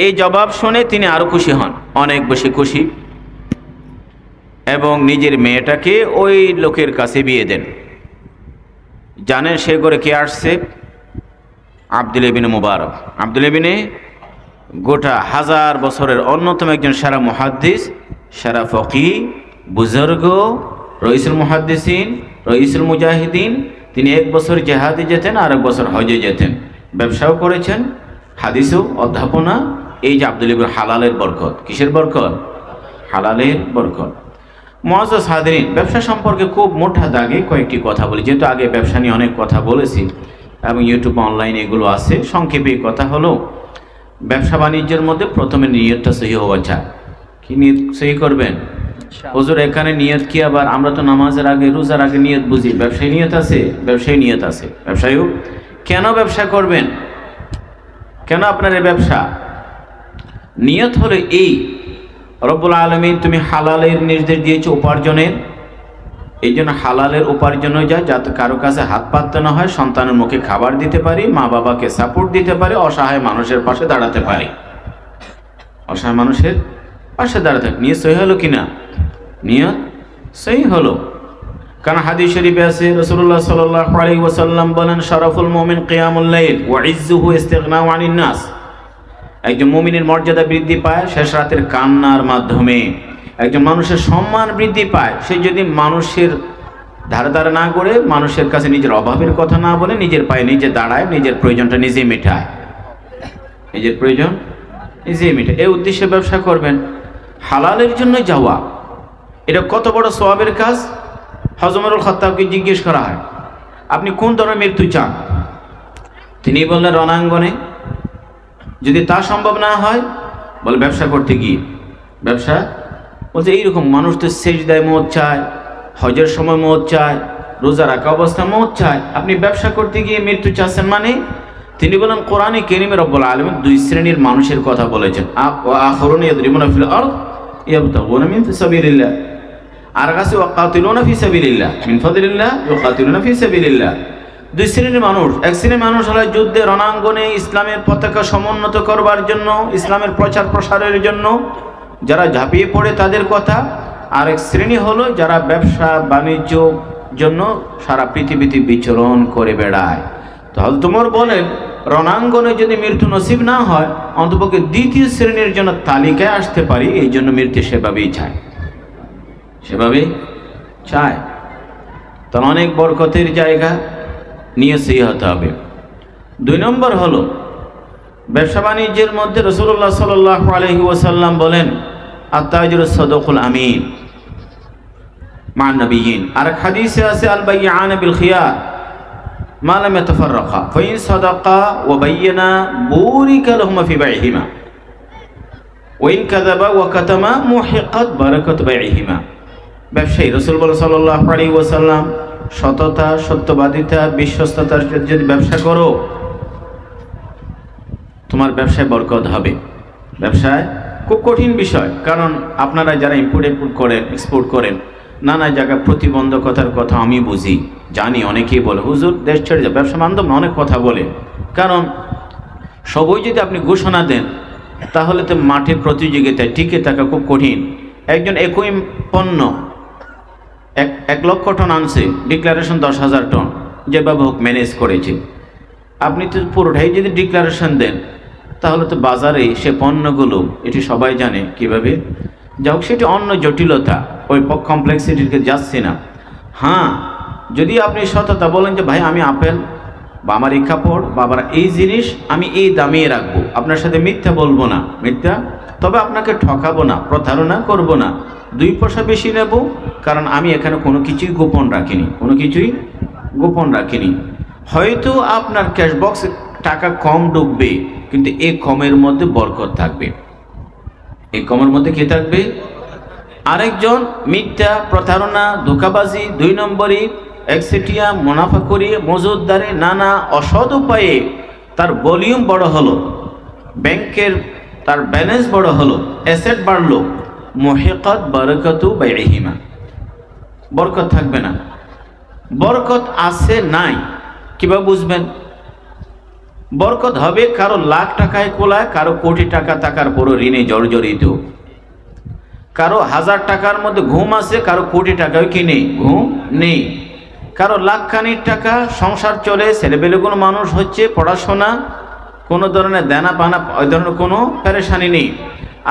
এই জবাব শুনে তিনি আরো খুশি হন, অনেক বেশি খুশি, এবং নিজের মেয়েটাকে ওই লোকের কাছে বিয়ে দেন। জানেন সে করে কে আসছে? আব্দুল্লাহ ইবনে মুবারক। আব্দুল্লাহ ইবনে গোটা 1000 বছরের অন্যতম একজন সেরা মুহাদ্দিস, সেরা ফকি, বুজুর্গ, রইসুল মুহাদ্দিসিন, রইসুল মুজাহিদিন। তিনি 1 বছর জেহাদে যেতেন আর 1 বছর হজে যেতেন, ব্যবসাও করেছেন, হাদিসও অধ্যাপনা। এই যে আব্দুল্লাহ ইবনে হালালের বরকত। কিসের বরকত? হালালের বরকত। মুআজ্জাজ হাজিরিন, ব্যবসা সম্পর্কে খুব মোটা দাগে কয়েকটি কথা বলি, যেহেতু আগে ব্যবসা নিয়ে অনেক কথা বলেছি এবং ইউটিউব অনলাইনে এগুলো আছে। সংক্ষেপে কথা হলো, ব্যবসা বাণিজ্যের মধ্যে প্রথমে নিয়তটা সহি হওয়া চাই। কি নিয়ত সহি করবেন? হুজুর এখানে নিয়ত কি? আবার আমরা তো নামাজের আগে রোজার আগে নিয়ত বুঝি। ব্যবসায়ী নিয়ত আছে? ব্যবসায়ী নিয়ত আছে। ব্যবসায়ী কেন ব্যবসা করবেন? কেন আপনার এই ব্যবসা? নিয়ত হলো এই, রব্বুল আলামিন তুমি হালালের নির্দেশ দিয়েছো উপার্জনের, এই জন্য হালালের উপার্জনে যায় যাতে কারো কাছে হাত পাততে না হয়, সন্তানের মুখে খাবার দিতে পারি, মা বাবাকে সাপোর্ট দিতে পারি, অসহায় মানুষের পাশে দাঁড়াতে পারি, অসহায় মানুষের পাশে দাঁড়াতে। নিয়ত সহি হলো কিনা? নিয়ত সহি হলো। কারণ হাদিস শরীফে আছে রাসূলুল্লাহ সাল্লাল্লাহু আলাইহি ওয়াসাল্লাম বলেন, শরাফুল মুমিন কিয়ামুল লাইল ওয়া ইজ্জুহু ইস্তিগনাউ আনিন নাস। একজন মুমিনের মর্যাদা বৃদ্ধি পায় শেষ রাতের কান্নার মাধ্যমে। একজন মানুষের সম্মান বৃদ্ধি পায় সে যদি মানুষের ধারে ধারে না করে, মানুষের কাছে নিজের অভাবের কথা না বলে, নিজের পায়ে নিজে দাঁড়ায়, নিজের প্রয়োজনটা নিজে মেটায়, নিজের প্রয়োজন নিজে মেটায়। এই উদ্দেশ্যে ব্যবসা করবেন। হালালের জন্য যাওয়া, এটা কত বড় সওয়াবের কাজ। হযরত ওমর খাত্তাবকে জিজ্ঞেস করা হয়, আপনি কোন ধরনের মৃত্যু চান? তিনি বললেন রণাঙ্গনে। যদি তা সম্ভব না হয়, বলে ব্যবসা করতে গিয়ে। ব্যবসা বলছে এইরকম মানুষ তো সেজদায় মওত চায়, হজের সময় মওত চায়, রোজা রাখা অবস্থায় মওত চায়, আপনি ব্যবসা করতে গিয়ে মৃত্যু চাচ্ছেন মানে? তিনি বলেন কোরআনে কারীমে রব্বুল আলামিন 2 শ্রেণীর মানুষের কথা বলেছেন। আখরুন ইয়াদরিবুনা ফিল আরদ ইয়াবতাগুনা মিন সাবিলিল্লাহ, আর কাছে ওয়াকাতিলুনা ফি সাবিলিল্লাহ মিন ফাদলিল্লাহ ওয়াকাতিলুনা ফি সাবিলিল্লাহ। 2 শ্রেণীর মানুষ। এক শ্রেণীর মানুষ হলো যুদ্ধে রণাঙ্গনে ইসলামের পতাকা সমুন্নত করবার জন্য, ইসলামের প্রচার প্রসারের জন্য যারা ঝাঁপিয়ে পড়ে তাদের কথা। আর এক শ্রেণী হলো যারা ব্যবসা বাণিজ্য জন্য সারা পৃথিবীতে বিচরণ করে বেড়ায়। তো হযরত ওমর বলেন রণাঙ্গনে যদি মৃত্যু নসিব না হয়, অন্তপক্ষে 2য় শ্রেণীর জন্য তালিকায় আসতে পারি, এই জন্য মৃত্যু সেভাবেই চায়, সেভাবেই চায়। তো অনেক বরকতের জায়গা, নিয়ে সহি হতে হবে। 2 নম্বর হলো ব্যবসা বাণিজ্যের মধ্যে রাসূলুল্লাহ সাল্লাল্লাহু আলাইহি ওয়াসাল্লাম বলেন আত-তাজিরুস সাদুকুল আমিন মা নবিয়িন। আর হাদিসে আছে আল বাইয়ান বিল খিয়ার মা লাম ইয়াতাফাররাকা ফাইন সাদাকা ওয়া বাyyana বুরিকা লাহুমা ফি বাইহিমা ওয়া ইন কাযাবা ওয়া কাতামা মুহিকাত বারাকাতু বাইহিমা। ব্যবসায়ী রাসূল সাল্লাল্লাহু আলাইহি ওয়াসাল্লাম সততা, সত্যবাদিতা, বিশ্বস্ততার যদি ব্যবসা করো, তোমার ব্যবসায় বরকত হবে। ব্যবসায় খুব কঠিন বিষয়, কারণ আপনারা যারা ইম্পোর্ট করেন, এক্সপোর্ট করেন, নানা জায়গায় প্রতিবন্ধকতার কথা আমি বুঝি, জানি। অনেকেই বলে হুজুর দেশ ছেড়ে যায়, ব্যবসা বান্ধব না, অনেক কথা বলে। কারণ সবই যদি আপনি ঘোষণা দেন, তাহলে তো মাঠের প্রতিযোগিতায় টিকে থাকা খুব কঠিন। একজন একই পণ্য 1 লক্ষ টন আনছে, ডিক্লারেশন 10,000 টন, যেভাবে হোক ম্যানেজ করেছে। আপনি তো পুরোটাই যদি ডিক্লারেশন দেন, তাহলে তো বাজারে সে পণ্যগুলো, এটি সবাই জানে কীভাবে যাক, সেটি অন্য জটিলতা, ওই কমপ্লেক্সিটিকে যাচ্ছে না। হ্যাঁ, যদি আপনি সততা বলেন যে ভাই আমি আপেল বা আমার এই কাপড় বা আমার এই জিনিস আমি এই দামিয়ে রাখবো, আপনার সাথে মিথ্যা বলবো না, মিথ্যা, তবে আপনাকে ঠকাবো না, প্রতারণা করব না, 2 পয়সা বেশি নেব, কারণ আমি এখানে কোনো কিছুই গোপন রাখিনি, কোনো কিছুই গোপন রাখিনি। হয়তো আপনার ক্যাশ বক্সে টাকা কম ঢুকবে, কিন্তু এই কমের মধ্যে বরকত থাকবে। এই কমের মধ্যে কি থাকবে? আরেকজন মিথ্যা, প্রতারণা, ধোঁকাবাজি, 2 নম্বরই, একচেটিয়া, মুনাফাখুরি, মজুদদারি, নানা অসৎ উপায়ে তার ভলিউম বড় হলো, ব্যাংকের তার ব্যালেন্স বড় হলো, অ্যাসেট বাড়লো, মুহিকাত বারাকাতু বাইহিমা, বরকত থাকবে না। বরকত আছে নাই কিভাবে বুঝবেন? বরকত হবে কারো লাখ টাকায় কোলায়, কারো কোটি টাকা থাকার পরও ঋণে জর্জরিত, কারো 1000 টাকার মধ্যে ঘুম আছে, কারো কোটি টাকায় কি নেই, ঘুম নেই, কারো লাখখানির টাকা, সংসার চলে, ছেলেবেলেগুলো মানুষ হচ্ছে, পড়াশোনা, কোনো ধরনের দেনা পানা ওই ধরনের কোনো পেরেশানি নেই।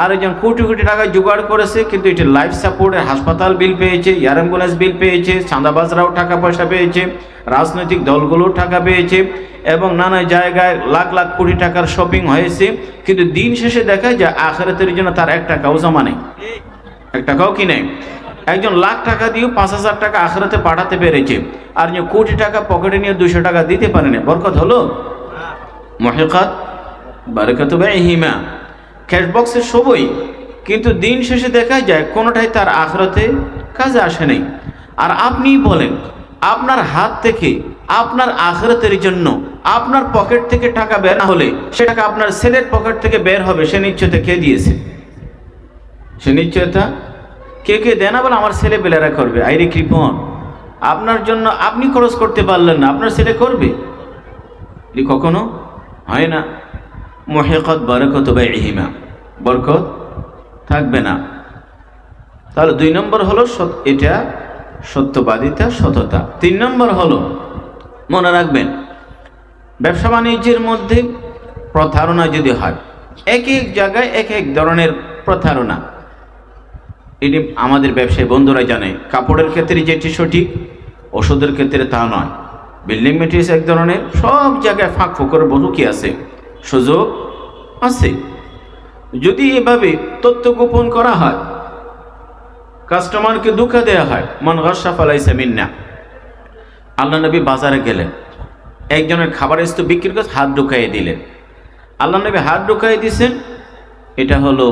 আর একজন কোটি কোটি টাকা জোগাড় করেছে, কিন্তু এটি লাইফ সাপোর্টের হাসপাতাল বিল পেয়েছে, এয়ার অ্যাম্বুলেন্স বিল পেয়েছে, চাঁদাবাজরাও টাকা পয়সা পেয়েছে, রাজনৈতিক দলগুলোও টাকা পেয়েছে, এবং নানা জায়গায় লাখ লাখ কোটি টাকার শপিং হয়েছে, কিন্তু দিন শেষে দেখা যায় আখিরাতের জন্য তার 1 টাকাও জমা নেই, 1 টাকাও কি নেই। একজন লাখ টাকা দিয়েও 5000 টাকা আখিরাতে পাঠাতে পেরেছে, আর যে কোটি টাকা পকেটে নিয়ে 200 টাকা দিতে পারেনি, বরকত হলো? মুহিকাত বারাকাতু বাইহিমা, ক্যাশ বক্সে সবই, কিন্তু দিন শেষে দেখা যায় কোনোটাই তার আখিরাতে কাজে আসে নাই। আর আপনি বলেন, আপনার হাত থেকে আপনার আখিরাতের জন্য আপনার পকেট থেকে টাকা বের না হলে সে টাকা আপনার ছেলের পকেট থেকে বের হবে, সে নিশ্চয়তা কে দিয়েছে? সে নিশ্চয়তা কে দেয় না? বলে আমার ছেলে পেলেরা করবে। আইরে কৃপণ, আপনার জন্য আপনি খরচ করতে পারলেন না, আপনার ছেলে করবে? কখনো হয় না। মুহিকাত বারাকাতু বাইহিমা, বরকত থাকবে না। তাহলে 2 নম্বর হলো এটা সত্যবাদিতা, সততা। 3 নম্বর হলো, মনে রাখবেন, ব্যবসা বাণিজ্যের মধ্যে প্রতারণা যদি হয়, এক এক জায়গায় এক এক ধরনের প্রতারণা, এটি আমাদের ব্যবসায়ী বন্ধুরা জানে। কাপড়ের ক্ষেত্রে যেটি সঠিক, ওষুধের ক্ষেত্রে তা নয়। বিল্ডিং মেটেরিয়ালস এক ধরনের, সব জায়গায় ফাঁক ফোকর বহু কি আছে, সুযোগ আছে। যদি এভাবে তথ্য গোপন করা হয়, কাস্টমারকে ধোঁকা দেওয়া হয়, মান গাশা ফালাইসা মিন্না। আল্লাহ নবী বাজারে গেলেন, একজনের খাবারের স্তূপ বিক্রির কাছে হাত ঢুকাইয়ে দিলেন। আল্লাহ নবী হাত ঢুকাইয়ে দিয়েছেন, এটা হলো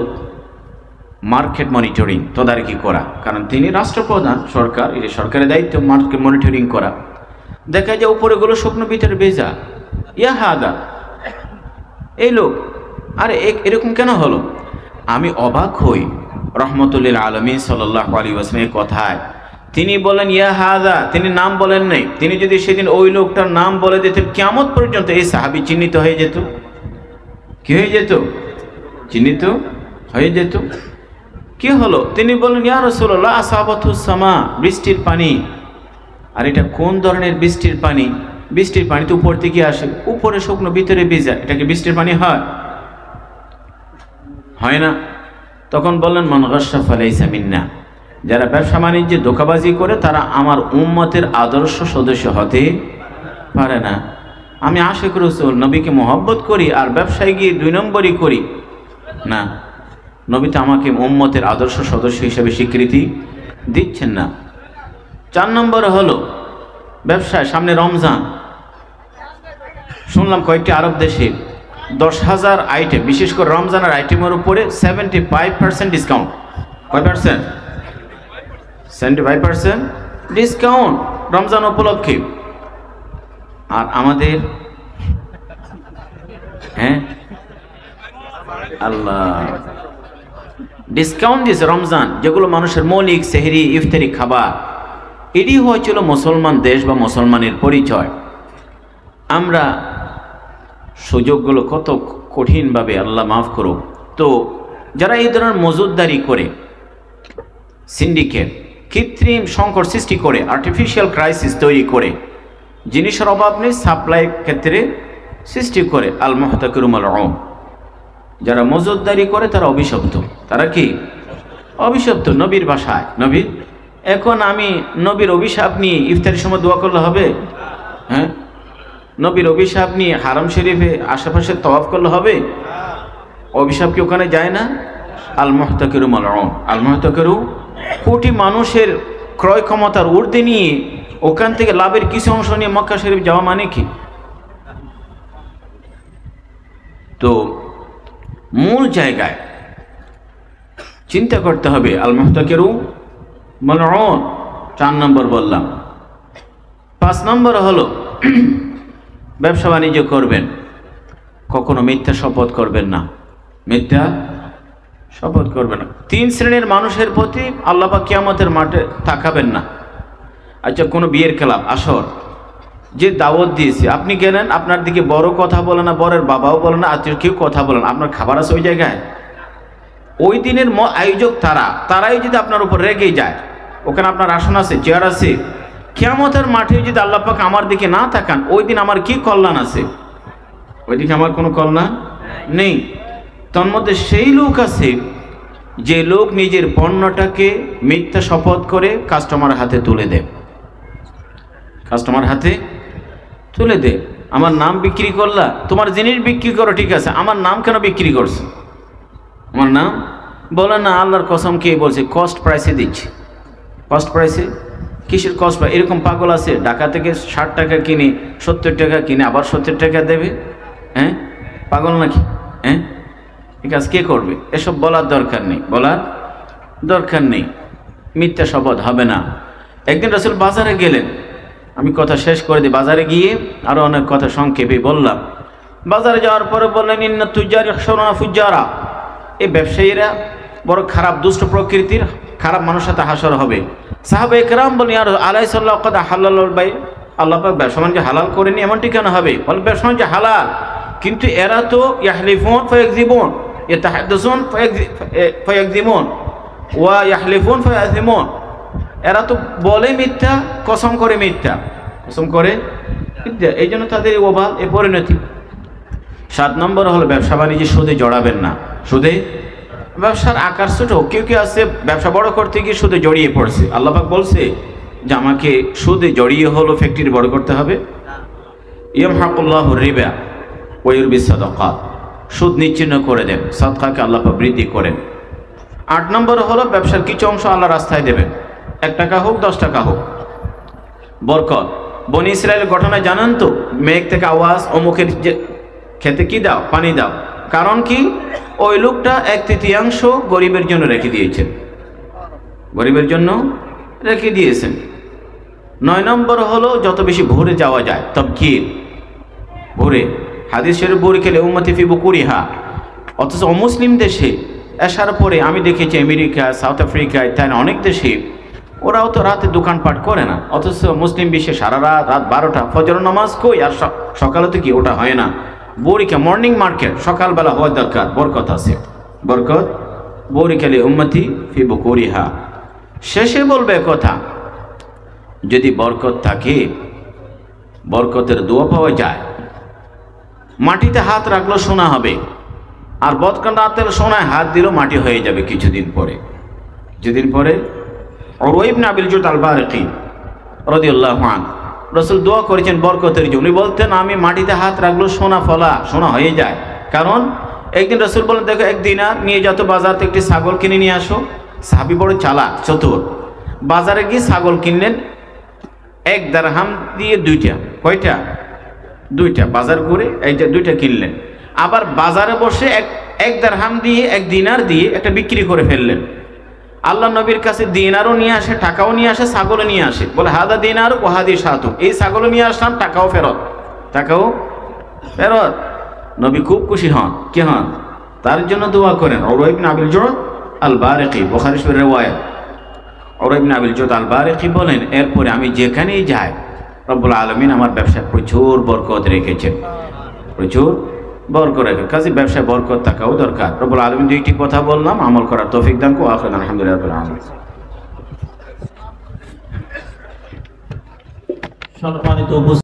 মার্কেট মনিটরিং, তদারকি করা, কারণ তিনি রাষ্ট্রপ্রধান, সরকার, এটা সরকারের দায়িত্ব মার্কেট মনিটরিং করা। দেখা যায় উপরেগুলো শুকনো ভিতরে ভেজা, ইয়া হাদা, এই লোক, আরে এরকম কেন হলো? আমি অবাক হই রহমতুল্লিল আলমিন সাল্লাল্লাহু আলাইহি ওয়াসাল্লামের কথায়। তিনি বলেন ইয়া হাদা, তিনি নাম বলেন নাই। তিনি যদি সেদিন ওই লোকটার নাম বলে দিতেন, কিয়ামত পর্যন্ত এই সাহাবী চিহ্নিত হয়ে যেত। কি হয়ে যেত? চিহ্নিত হয়ে যেত। কি হলো? তিনি বললেন ইয়া রাসূলুল্লাহ আসাবাতুস সামা, বৃষ্টির পানি। আর এটা কোন ধরনের বৃষ্টির পানি? বৃষ্টির পানি তো উপর থেকে আসে, উপরে শুকনো ভিতরে ভেজা, এটা কি বৃষ্টির পানি হয়? হয় না। তখন বললেন মান গাশা ফালাইসা মিন্না, যারা ব্যবসা বাণিজ্যে ধোঁকাবাজি করে তারা আমার উম্মতের আদর্শ সদস্য হতে পারে না। আমি আশিক রাসূল, নবীকে মহব্বত করি, আর ব্যবসায় গিয়ে 2 নম্বরই করি না। নবী তো আমাকে উম্মতের আদর্শ সদস্য হিসেবে স্বীকৃতি দিচ্ছেন না। 4 নম্বর হলো ব্যবসায়, সামনে রমজান, শুনলাম কয়েকটি আরব দেশে 10,000 আইটেম, বিশেষ করে রমজানের আইটেমের উপরে 75% ডিসকাউন্ট। কয় পার্সেন্ট? 75% ডিসকাউন্ট রমজান উপলক্ষে। আর আমাদের আল্লাহ ডিসকাউন্ট দিয়েছে রমজান, যেগুলো মানুষের মৌলিক সেহরি ইফতারি খাবার, এটি হয়েছিল মুসলমান দেশ বা মুসলমানের পরিচয়। আমরা সুযোগগুলো কত কঠিনভাবে, আল্লাহ মাফ করুক। তো যারা এই ধরনের মজুদদারি করে, সিন্ডিকেট, কৃত্রিম সংকট সৃষ্টি করে, আর্টিফিশিয়াল ক্রাইসিস তৈরি করে, জিনিসের অভাব নেই, সাপ্লাই ক্ষেত্রে সৃষ্টি করে, আল মুহতাকিরুম আল উম, যারা মজুদদারি করে তারা অভিশপ্ত। তারা কি অভিশপ্ত? নবীর ভাষায়, নবীর, এখন আমি নবীর অভিশাপ নিয়ে ইফতারের সময় দোয়া করলে হবে? হ্যাঁ, নবীর অভিশাপ নিয়ে হারাম শরীফে আশেপাশে তওয়াফ করলে হবে? অভিশাপ কি ওখানে যায় না? আল মুহতাকিরু মালউন, আল মুহতাকিরু, কোটি মানুষের ক্রয় ক্ষমতার ঊর্ধ্বে নিয়ে ওখান থেকে লাভের কিছু অংশ নিয়ে মক্কা শরীফ যাওয়া মানে কি? তো মূল জায়গায় চিন্তা করতে হবে। আল মুহতাকিরু মালউন 4 নম্বর বললাম। 5 নম্বর হলো ব্যবসা বাণিজ্য করবেন, কখনো মিথ্যা শপথ করবেন না, মিথ্যা শপথ করবেন না। 3 শ্রেণীর মানুষের প্রতি আল্লাহ পাক কিয়ামতের মাঠে তাকাবেন না। আচ্ছা, কোনো বিয়ের ক্লাব আসর যে দাওয়াত দিয়েছে, আপনি গেলেন, আপনার দিকে বড় কথা বলে না, বরের বাবাও বলে না, আত্মীয় কেউ কথা বলে না, আপনার খাবার আছে ওই জায়গায়। ওই দিনের আয়োজক তারাই যদি আপনার উপর রেগে যায়, ওখানে আপনার আসন আছে, চেয়ার আছে, কিয়ামতের মাঠে যদি আল্লাহ পাক আমার দিকে না তাকান, ওই দিন আমার কি কল্যাণ আছে? ওই দিকে আমার কোনো কল্যাণ নেই। তার মধ্যে সেই লোক আছে যে লোক নিজের পণ্যটাকে মিথ্যা শপথ করে কাস্টমার হাতে তুলে দেয়, কাস্টমার হাতে তুলে দে। আমার নাম বিক্রি করলা, তোমার জিনিস বিক্রি করো ঠিক আছে, আমার নাম কেন বিক্রি করছো? আমার নাম বলে না, আল্লাহর কসম কে বলছে, কস্ট প্রাইসে দিচ্ছে। কস্ট প্রাইসে? কিসের কস্ট প্রাইস? এরকম পাগল আছে ঢাকা থেকে 60 টাকা কিনে 70 টাকা কিনে আবার 70 টাকা দেবে। হ্যাঁ, পাগল নাকি? হ্যাঁ, ঠিক আছে, কে করবে? এসব বলার দরকার নেই, বলার দরকার নেই। মিথ্যা শপথ হবে না। একদিন রাসূল বাজারে গেলেন, আমি কথা শেষ করে দিই। বাজারে গিয়ে আরো অনেক কথা সংক্ষেপে বললাম। বাজারে যাওয়ার পরে বললেন, ইন্না তুজ্জার ইয়াহশুরুনা ফুজ্জারা, এই ব্যবসায়ীরা বড় খারাপ, দুষ্ট প্রকৃতির, খারাপ মানুষের সাথে হাসর হবে। সাহাবায়ে কেরাম বলেন, ইয়া আলাইহিসসালাম ক্বাদ হালালাল বাই, আল্লাহ পাক ব্যবসা বাণিজ্য হালাল করেনি, এমনটি কেন হবে? বলে ব্যবসা বাণিজ্য হালাল, কিন্তু এরা তো ইয়াহলিফুন ফায়াকযিবুন, ইয়াতাহাদ্দাসুন ফায়াকযিবুন ওয়া ইয়াহলিফুন ফায়াযিমুন। এরা তো বলে মিথ্যা, কসম করে মিথ্যা, কসম করে মিথ্যা, এই জন্য তাদের ওবাল, এ পরিণতি। 7 নম্বর হলো ব্যবসা বাণিজ্যে সুদে জড়াবেন না। সুদে, ব্যবসার আকার ছোট, কেউ কেউ আছে ব্যবসা বড় করতে গিয়ে সুদে জড়িয়ে পড়ছে। আল্লাহ পাক বলছে যে আমাকে সুদে জড়িয়ে হলো ফ্যাক্টরি বড় করতে হবে। ইয়ামহাকুল্লাহু রিবা ওয়া ইউরবিস সাদাকাত, সুদ নিচ্ছিন্ন করে দেন, সাদকাকে আল্লাহ পাক বৃদ্ধি করেন। 8 নম্বর হলো ব্যবসার কিছু অংশ আল্লাহ রাস্তায় দেবেন, 1 টাকা হোক 10 টাকা হোক, বরকত। বনি ইসরায়েলের ঘটনায় জানেন তো, মেঘ থেকে আওয়াজ, অমুকের খেতে কি দাও, পানি দাও। কারণ কি? ওই লোকটা 1/3 গরিবের জন্য রেখে দিয়েছেন, গরিবের জন্য রেখে দিয়েছেন। 9 নম্বর হলো যত বেশি ভোরে যাওয়া যায়, তাবকির, ভোরে। হাদিস শরীফ ভোরে খেলে উম্মতি ফি বুকুরিহা। অথচ অমুসলিম দেশে আসার পরে আমি দেখেছি আমেরিকা, সাউথ আফ্রিকা ইত্যাদি অনেক দেশে ওরাও তো রাতে দোকানপাট করে না, অথচ মুসলিম বিশ্বে সারা রাত 12টা ফজর নামাজ কই, আর সকালে তো কি ওটা হয় না। বরিকা মর্নিং মার্কেট সকালবেলা হওয়া দরকার, বরকত আছে, বরকত। বরিকালে উম্মতি ফি বুকুরিহা। শেষে বলবে কথা, যদি বরকত থাকে, বরকতের দোয়া পাওয়া যায়। মাটিতে হাত রাখলো সোনা হবে, আর বদকান্ডাতের সোনায় হাত দিলেও মাটি হয়ে যাবে কিছুদিন পরে। কিছুদিন পরে উরওয়া ইবনে আবিল জুত আল-বারিকি রাদিয়াল্লাহু আনহু, রাসূল দোয়া করেছেন বরকতের জন্য। উনি বলতেন, আমি মাটিতে হাত রাখলো সোনা ফলা, সোনা হয়ে যায়। কারণ একদিন রাসূল বলেন, দেখো 1 দিনার নিয়ে যত বাজার থেকে একটি ছাগল কিনে নিয়ে আসো। সাহাবী বড় চালাক, চতুর। বাজারে গিয়ে ছাগল কিনলেন 1 দিরহাম দিয়ে 2টা। কয়টা? 2টা। বাজার করে এই যে 2টা কিনলেন। আবার বাজারে বসে 1 দিরহাম দিয়ে 1 দিনার দিয়ে একটা বিক্রি করে ফেললেন। আল্লাহ নবীর কাছে দিনারও নিয়ে আসে, টাকাও নিয়ে আসে, ছাগলও নিয়ে আসে। বলে হাদা দিনার ও হাদি সাতু, এই ছাগলও নিয়ে আসলাম, টাকাও ফেরত, টাকাও ফেরত। নবী খুব খুশি হন, কি হন? তার জন্য দোয়া করেন। উরওয়া ইবনে আবিল জুত আল-বারিকি, বুখারী শরীফের riwayat। উরওয়া ইবনে আবিল জুত আল-বারিকি বলেন, এরপরে আমি যেখানেই যাই রব্বুল আলামিন আমার ব্যবসায় প্রচুর বরকত রেখেছেন, প্রচুর বরকত রেখে। কাজে ব্যবসায় বরকত থাকাও দরকার। রব্বুল আলামিন 2টি কথা বললাম, আমল করার তৌফিক দান করুন। আখিরাত আলহামদুলিল্লাহ রাব্বিল আলামিন। সম্মানিত উপস্থিতি।